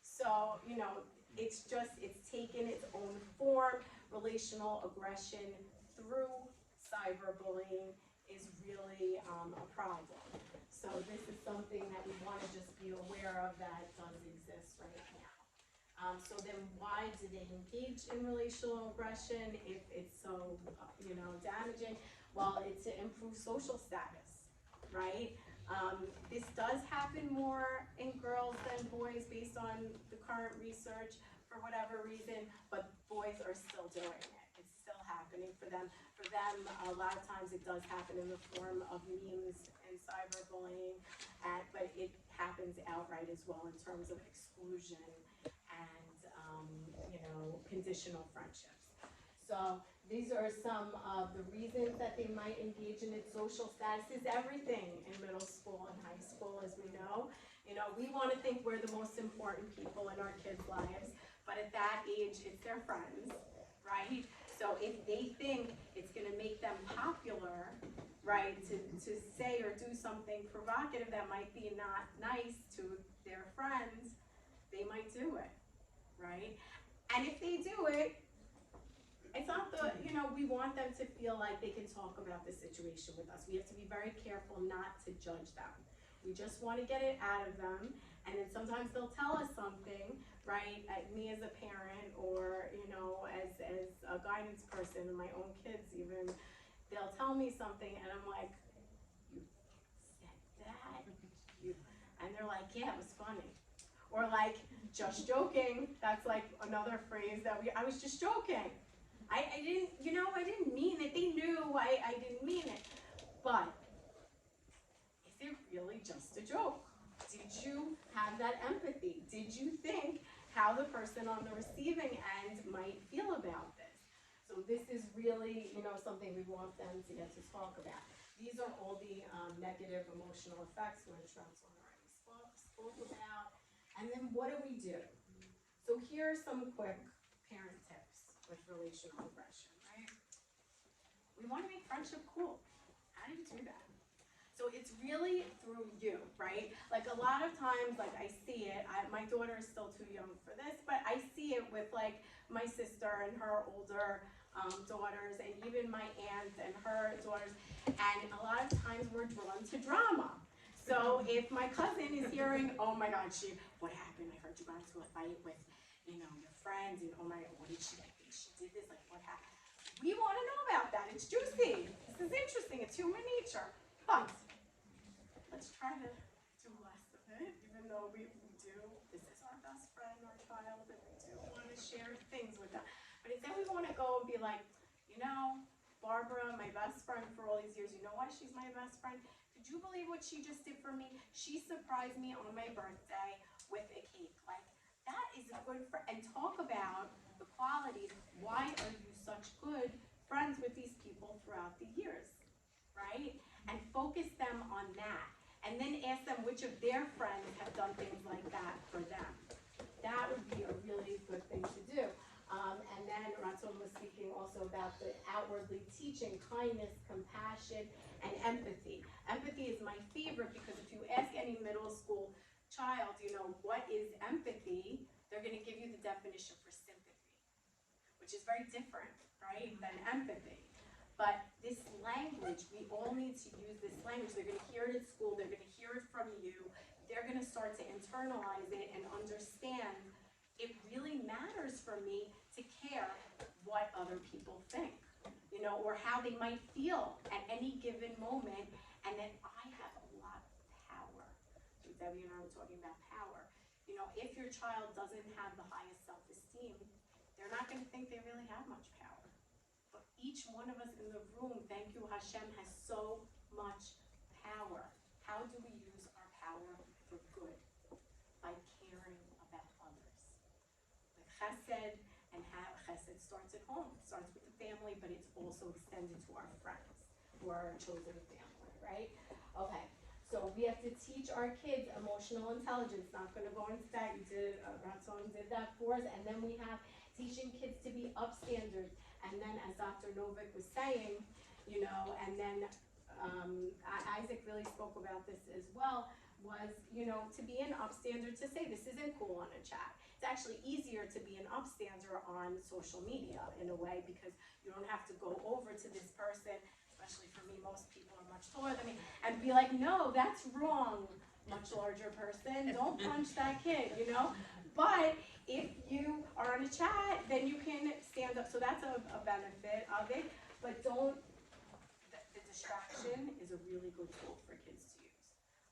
So, it's taken its own form. Relational aggression through cyberbullying is really a problem. So this is something that we want to just be aware of that does exist right now. So then why do they engage in relational aggression if it's so, damaging? Well, it's to improve social status, right? This does happen more in girls than boys based on the current research for whatever reason, but boys are still doing it. It's still happening for them. For them, a lot of times it does happen in the form of memes and cyberbullying, but it happens outright as well in terms of exclusion and, conditional friendships. So these are some of the reasons that they might engage in it. Social status is everything in middle school and high school, as we know. We want to think we're the most important people in our kids' lives, but at that age, it's their friends, right? So if they think it's going to make them popular, right, to say or do something provocative that might be not nice to their friends, they might do it, right? And if they do it, it's not we want them to feel like they can talk about the situation with us. We have to be very careful not to judge them. We just want to get it out of them, and then sometimes they'll tell us something, right? Me as a parent, or as a guidance person, and my own kids even, they'll tell me something, and I'm like, you said that? And they're like, yeah, it was funny. Or like, just joking. That's like another phrase that I was just joking. I didn't mean it. They knew I didn't mean it. But is it really just a joke? Did you have that empathy? Did you think how the person on the receiving end might feel about this? So this is really, something we want them to get to talk about. These are all the negative emotional effects, which Ratzon already spoke about. And then what do? So here are some quick parent tips with relational aggression, right? We want to make friendship cool. How do you do that? So it's really through you, right? Like a lot of times, like I see it, my daughter is still too young for this, but I see it with like my sister and her older daughters, and even my aunt and her daughters, and a lot of times we're drawn to drama. So if my cousin is hearing, oh my God, what happened? I heard you got into a fight with, your friends, and oh my God, what did she like? She did this, like what happened? We want to know about that. It's juicy. This is interesting. It's human nature. But let's try to do less of it, even though we do. This is our best friend, our child, and we do want to share things with them. But instead we want to go and be like, Barbara, my best friend for all these years, you know why she's my best friend? Could you believe what she just did for me? She surprised me on my birthday with a cake. Like, that is a good friend. And talk about the qualities. Why are you such good friends with these people throughout the years, right? And focus them on that. And then ask them which of their friends have done things like that for them. That would be a really good thing to do. And then Ratzon was speaking also about the outwardly teaching kindness, compassion, and empathy. Empathy is my favorite because if you ask any middle school child, what is empathy, they're going to give you the definition for sympathy, which is very different, right, than empathy. But this language, we all need to use this language. They're going to hear it at school. They're going to hear it from you. They're going to start to internalize it and understand it really matters for me to care what other people think, or how they might feel at any given moment, and that I have a lot of power. So Debbie and I were talking about power. If your child doesn't have the highest self-esteem, they're not going to think they really have much power. But each one of us in the room, thank you, Hashem, has so much power. How do we use our power for good? By caring about others. With chesed, and how chesed starts at home. It starts with the family, but it's also extended to our friends, who are our chosen family, right? Okay, so we have to teach our kids emotional intelligence. Not going to go into that. You did, Ratzon did that for us. And then we have teaching kids to be upstanders. And then, as Dr. Novick was saying, and then Isaac really spoke about this as well, was, to be an upstander, to say this isn't cool on a chat. It's actually easier to be an upstander on social media in a way, because you don't have to go over to this person, especially for me, most people are much taller than me, and be like, no, that's wrong, much larger person, don't punch that kid, But if you are on a chat, then you can stand up. So that's a benefit of it. But don't, the distraction is a really good tool for kids to use.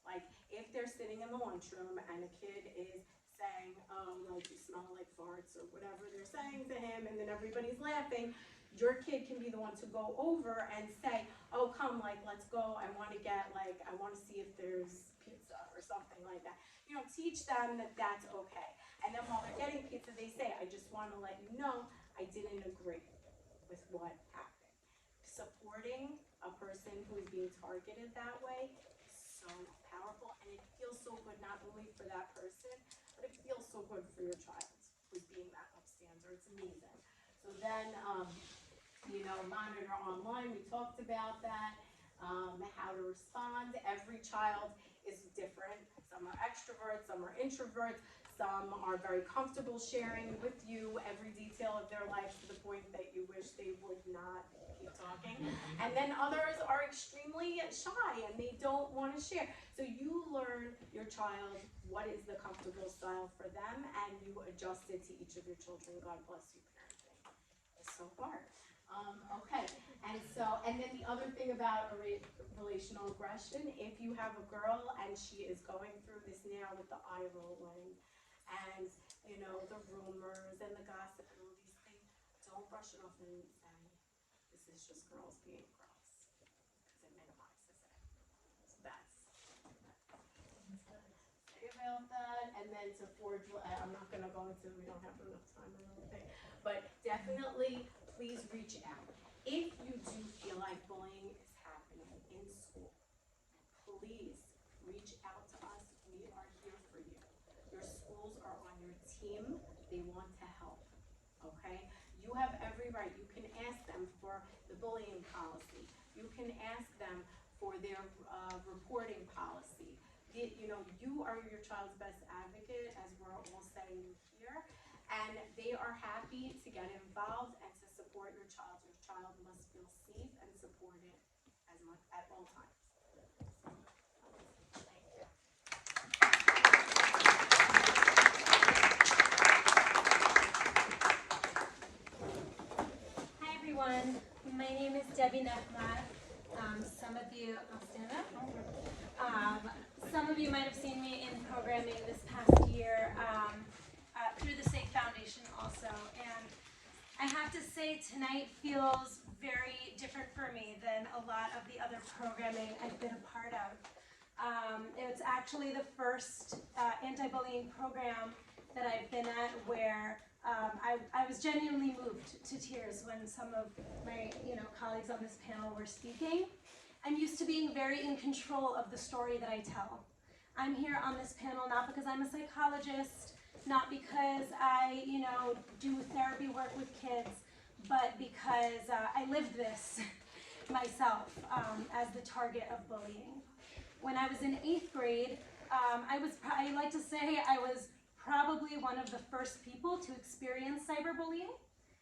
Like if they're sitting in the lunchroom and a kid is saying, like you smell like farts or whatever they're saying to him, and then everybody's laughing, your kid can be the one to go over and say, oh, come, like, let's go, I want to see if there's pizza or something like that. You know, teach them that that's okay. And then while they're getting pizza, they say, I just want to let you know I didn't agree with what happened. Supporting a person who is being targeted that way is so powerful, and it feels so good not only for that person, but it feels so good for your child who's being that upstander. It's amazing. So then, you know, monitor online, we talked about that, how to respond. Every child is different. Some are extroverts, some are introverts, some are very comfortable sharing with you every detail of their life to the point that you wish they would not keep talking. And then others are extremely shy and they don't want to share. So you learn your child what is the comfortable style for them, and you adjust it to each of your children. God bless you, parenting. It's so hard. Okay, and then the other thing about relational aggression, if you have a girl and she is going through this now with the eye rolling and, you know, the rumors and the gossip and all these things, don't brush it off and say, this is just girls being girls, because it minimizes it. So that's say about that, and then to forge, I'm not gonna go into, we don't have enough time or anything, but definitely please reach out. If you do feel like bullying is happening in school, please reach out to us. We are here for you. Your schools are on your team. They want to help, okay? You have every right. You can ask them for the bullying policy. You can ask them for their reporting policy. You know, you are your child's best advocate, as we're all saying here, and they are happy to get involved and to support your child. Your child must feel safe and supported as much at all times. Thank you. Hi everyone, my name is Nehmad. Some of you, I'll stand up. Some of you might have seen me in programming this past year through the SAFE Foundation also. And I have to say tonight feels very different for me than a lot of the other programming I've been a part of. It's actually the first anti-bullying program that I've been at where I was genuinely moved to tears when some of my colleagues on this panel were speaking. I'm used to being very in control of the story that I tell. I'm here on this panel not because I'm a psychologist, not because I do therapy work with kids, but because I lived this myself as the target of bullying. When I was in 8th grade, I like to say I was probably one of the first people to experience cyberbullying,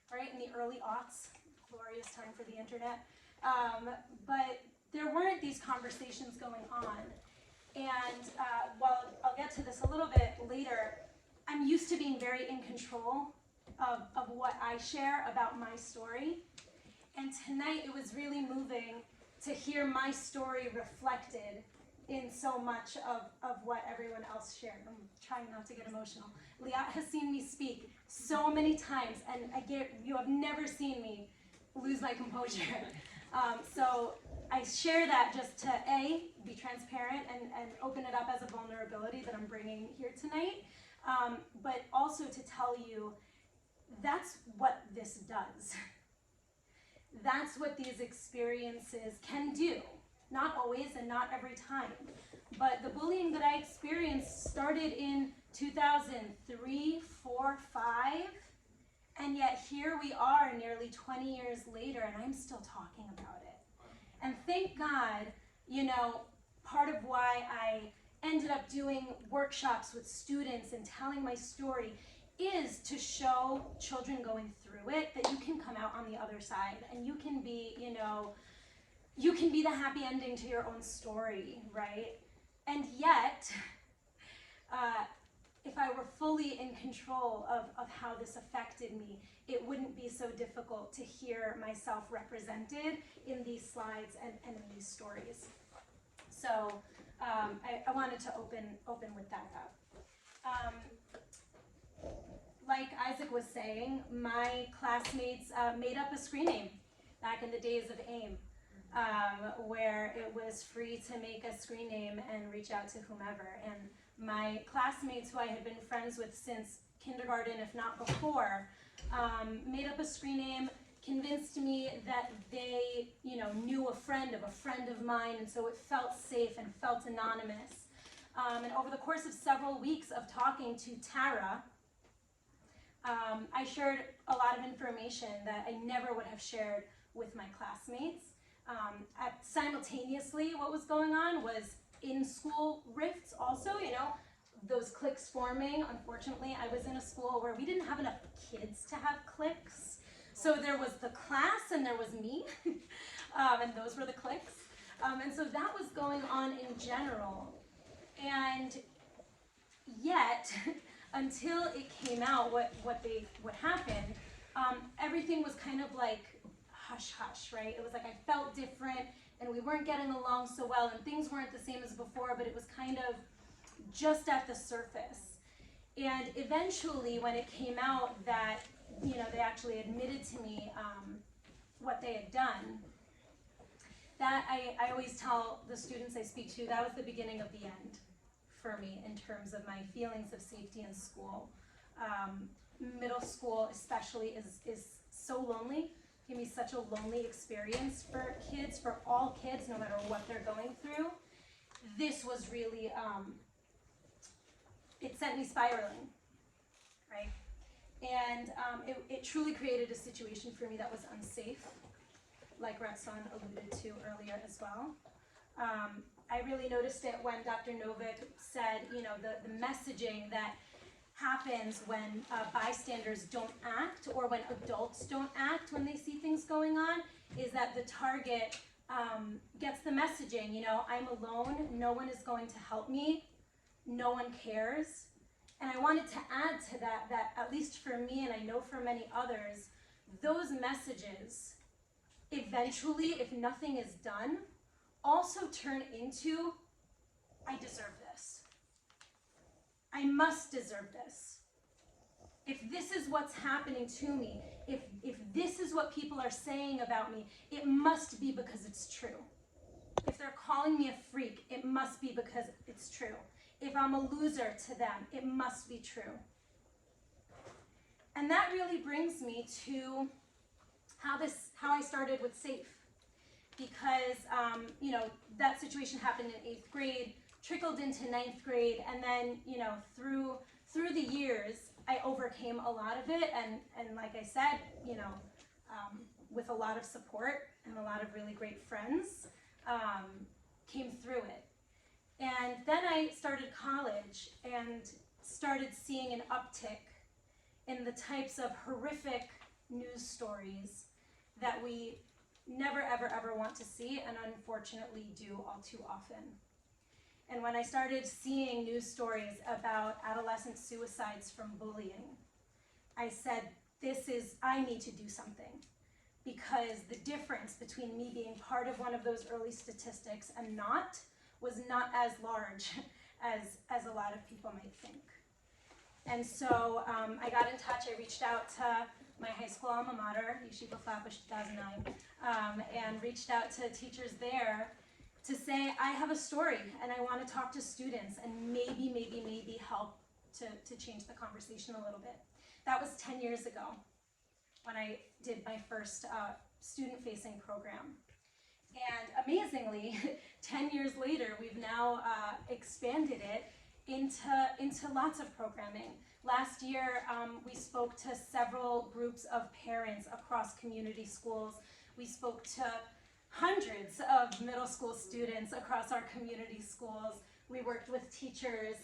right, in the early aughts, glorious time for the internet. But there weren't these conversations going on. And while I'll get to this a little bit later, I'm used to being very in control of what I share about my story. And tonight it was really moving to hear my story reflected in so much of what everyone else shared. I'm trying not to get emotional. Liat has seen me speak so many times, and you have never seen me lose my composure. So I share that just to A, be transparent and open it up as a vulnerability that I'm bringing here tonight, but also to tell you that's what this does. That's what these experiences can do. Not always and not every time. But the bullying that I experienced started in 2003, 4, 5, and yet here we are nearly 20 years later and I'm still talking about it. And thank God, part of why I ended up doing workshops with students and telling my story is to show children going through it that you can come out on the other side and you can be, you can be the happy ending to your own story, right? And yet, if I were fully in control of how this affected me, it wouldn't be so difficult to hear myself represented in these slides and in these stories. So I wanted to open with that up. Like Isaac was saying, my classmates made up a screen name back in the days of AIM, where it was free to make a screen name and reach out to whomever. And my classmates, who I had been friends with since kindergarten, if not before, made up a screen name, convinced me that they, knew a friend of mine, and so it felt safe and felt anonymous. And over the course of several weeks of talking to Tara, I shared a lot of information that I never would have shared with my classmates. Simultaneously, what was going on was in-school rifts also, those cliques forming. Unfortunately, I was in a school where we didn't have enough kids to have cliques. So there was the class and there was me, and those were the cliques. And so that was going on in general. And yet, until it came out what happened, everything was kind of like hush-hush, right? It was like I felt different, and we weren't getting along so well, and things weren't the same as before, but it was kind of just at the surface. And eventually, when it came out that, they actually admitted to me what they had done, that I always tell the students I speak to, that was the beginning of the end for me in terms of my feelings of safety in school. Middle school especially is so lonely. It can be such a lonely experience for kids, for all kids, no matter what they're going through. This was really, it sent me spiraling, right? And it truly created a situation for me that was unsafe, like Ratzon alluded to earlier as well. I really noticed it when Dr. Novick said, the messaging that happens when bystanders don't act, or when adults don't act when they see things going on, is that the target gets the messaging, I'm alone, no one is going to help me, no one cares. And I wanted to add to that at least for me, and I know for many others, those messages eventually, if nothing is done, also turn into, I deserve this. I must deserve this. If this is what's happening to me, if this is what people are saying about me, it must be because it's true. If they're calling me a freak, it must be because it's true. If I'm a loser to them, it must be true. And that really brings me to how I started with SAFE. Because, that situation happened in 8th grade, trickled into 9th grade, and then, through the years, I overcame a lot of it, and like I said, with a lot of support and a lot of really great friends, came through it. And then I started college and started seeing an uptick in the types of horrific news stories that we never, ever, ever want to see, and unfortunately do all too often. And when I started seeing news stories about adolescent suicides from bullying, I said, I need to do something, because the difference between me being part of one of those early statistics and not was not as large as a lot of people might think. And so I got in touch, I reached out to my high school alma mater, Yeshiva Flatbush 2009, and reached out to teachers there to say, I have a story and I want to talk to students and maybe help to change the conversation a little bit. That was 10 years ago when I did my first student-facing program. And amazingly, 10 years later, we've now expanded it into lots of programming. Last year, we spoke to several groups of parents across community schools. We spoke to hundreds of middle school students across our community schools. We worked with teachers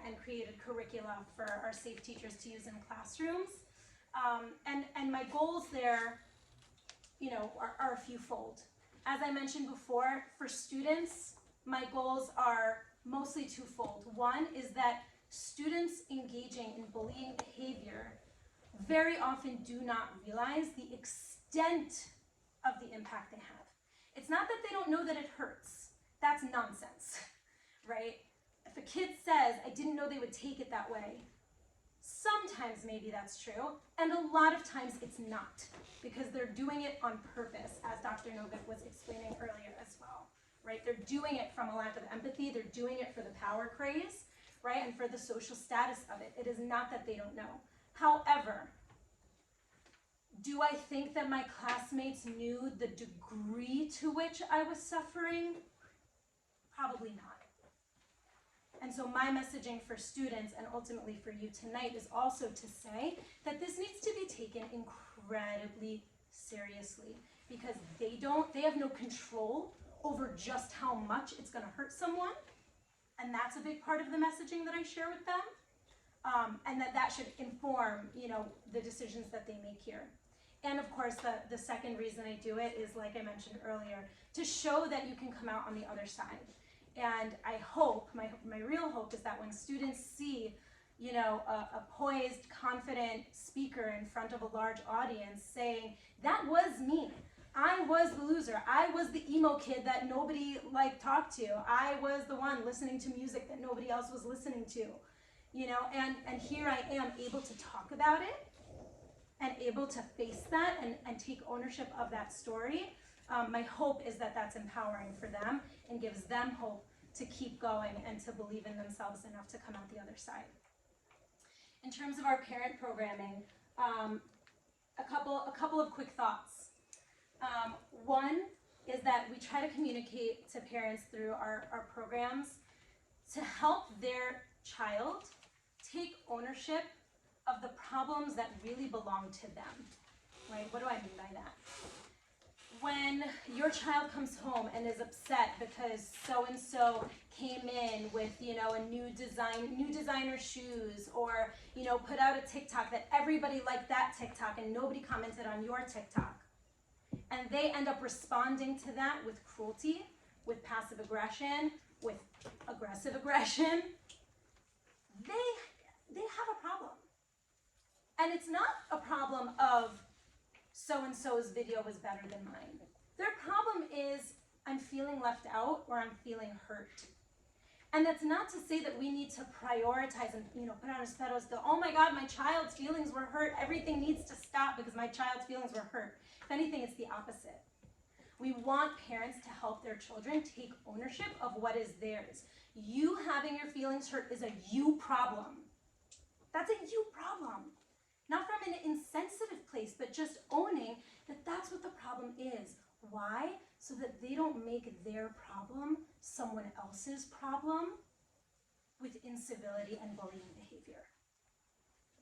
and created curricula for our SAFE teachers to use in classrooms. And my goals there, are a few-fold. As I mentioned before, for students, my goals are mostly twofold. One is that students engaging in bullying behavior very often do not realize the extent of the impact they have. It's not that they don't know that it hurts. That's nonsense, right? If a kid says, I didn't know they would take it that way, sometimes maybe that's true, and a lot of times it's not, because they're doing it on purpose, as Dr. Novick was explaining earlier as well, right? They're doing it from a lack of empathy, they're doing it for the power craze, right, and for the social status of it. It is not that they don't know. However, do I think that my classmates knew the degree to which I was suffering? Probably not. And so my messaging for students and ultimately for you tonight is also to say that this needs to be taken incredibly seriously, because they have no control over just how much it's going to hurt someone. And that's a big part of the messaging that I share with them. And that should inform, the decisions that they make here. And of course, the second reason I do it is, like I mentioned earlier, to show that you can come out on the other side. And I hope, my real hope is that when students see, a poised, confident speaker in front of a large audience saying, that was me. I was the loser. I was the emo kid that nobody talked to. I was the one listening to music that nobody else was listening to. And here I am able to talk about it and able to face that and take ownership of that story. My hope is that that's empowering for them and gives them hope to keep going and to believe in themselves enough to come out the other side. In terms of our parent programming, a couple of quick thoughts. One is that we try to communicate to parents through our programs to help their child take ownership of the problems that really belong to them, right? What do I mean by that? When your child comes home and is upset because so-and-so came in with, a new designer shoes, or, put out a TikTok that everybody liked that TikTok and nobody commented on your TikTok, and they end up responding to that with cruelty, with passive aggression, with aggressive aggression, they have a problem. And it's not a problem of so-and-so's video was better than mine. Their problem is I'm feeling left out or I'm feeling hurt. And that's not to say that we need to prioritize and put on a pedestal, oh my God, my child's feelings were hurt. Everything needs to stop because my child's feelings were hurt. If anything, it's the opposite. We want parents to help their children take ownership of what is theirs. You having your feelings hurt is a you problem. That's a you problem. Not from an insensitive place, but just owning that that's what the problem is. Why? So that they don't make their problem someone else's problem with incivility and bullying behavior.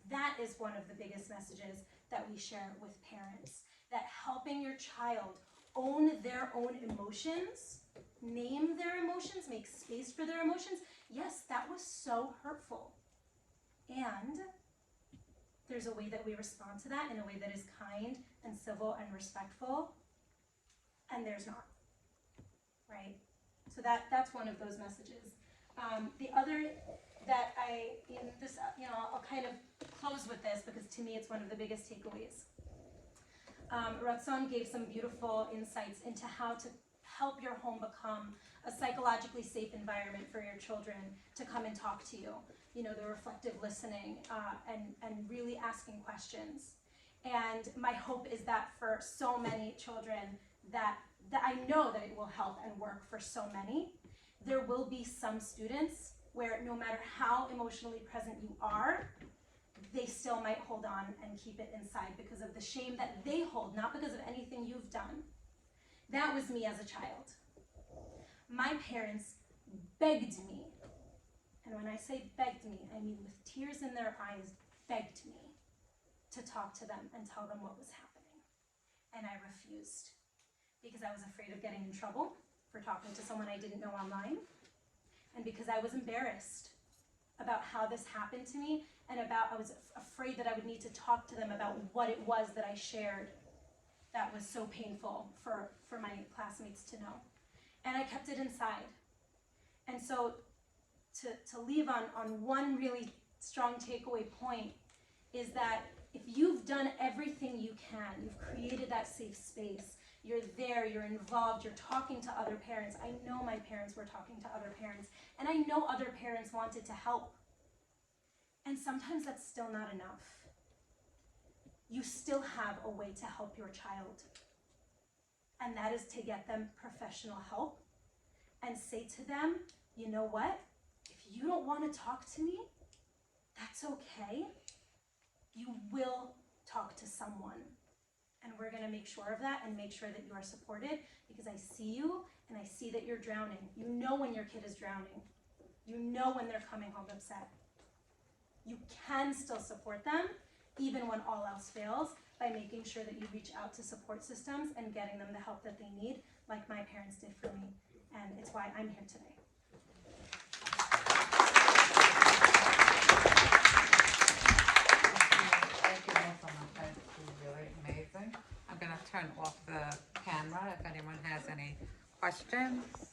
That is one of the biggest messages that we share with parents, that helping your child own their own emotions, name their emotions, make space for their emotions. Yes, that was so hurtful. And there's a way that we respond to that in a way that is kind and civil and respectful, and there's not, right? So that's one of those messages. The other that I'll kind of close with this because to me it's one of the biggest takeaways. Ratzon gave some beautiful insights into how to help your home become a psychologically safe environment for your children to come and talk to you. The reflective listening and really asking questions. And my hope is that for so many children that I know that it will help and work for so many, there will be some students where no matter how emotionally present you are, they still might hold on and keep it inside because of the shame that they hold, not because of anything you've done. That was me as a child. My parents begged me, and when I say begged me, I mean with tears in their eyes, begged me to talk to them and tell them what was happening. And I refused because I was afraid of getting in trouble for talking to someone I didn't know online, and because I was embarrassed about how this happened to me, and I was afraid that I would need to talk to them about what it was that I shared that was so painful for my classmates to know. And I kept it inside. And so to leave on one really strong takeaway point is that if you've done everything you can, you've created that safe space, you're there, you're involved, you're talking to other parents. I know my parents were talking to other parents, and I know other parents wanted to help. And sometimes that's still not enough. You still have a way to help your child. And that is to get them professional help and say to them, you know what? If you don't want to talk to me, that's okay. You will talk to someone. And we're going to make sure of that and make sure that you are supported, because I see you and I see that you're drowning. You know when your kid is drowning. You know when they're coming home upset. You can still support them even when all else fails by making sure that you reach out to support systems and getting them the help that they need, like my parents did for me. And it's why I'm here today. Thank you all so much. That was really amazing. I'm gonna turn off the camera if anyone has any questions.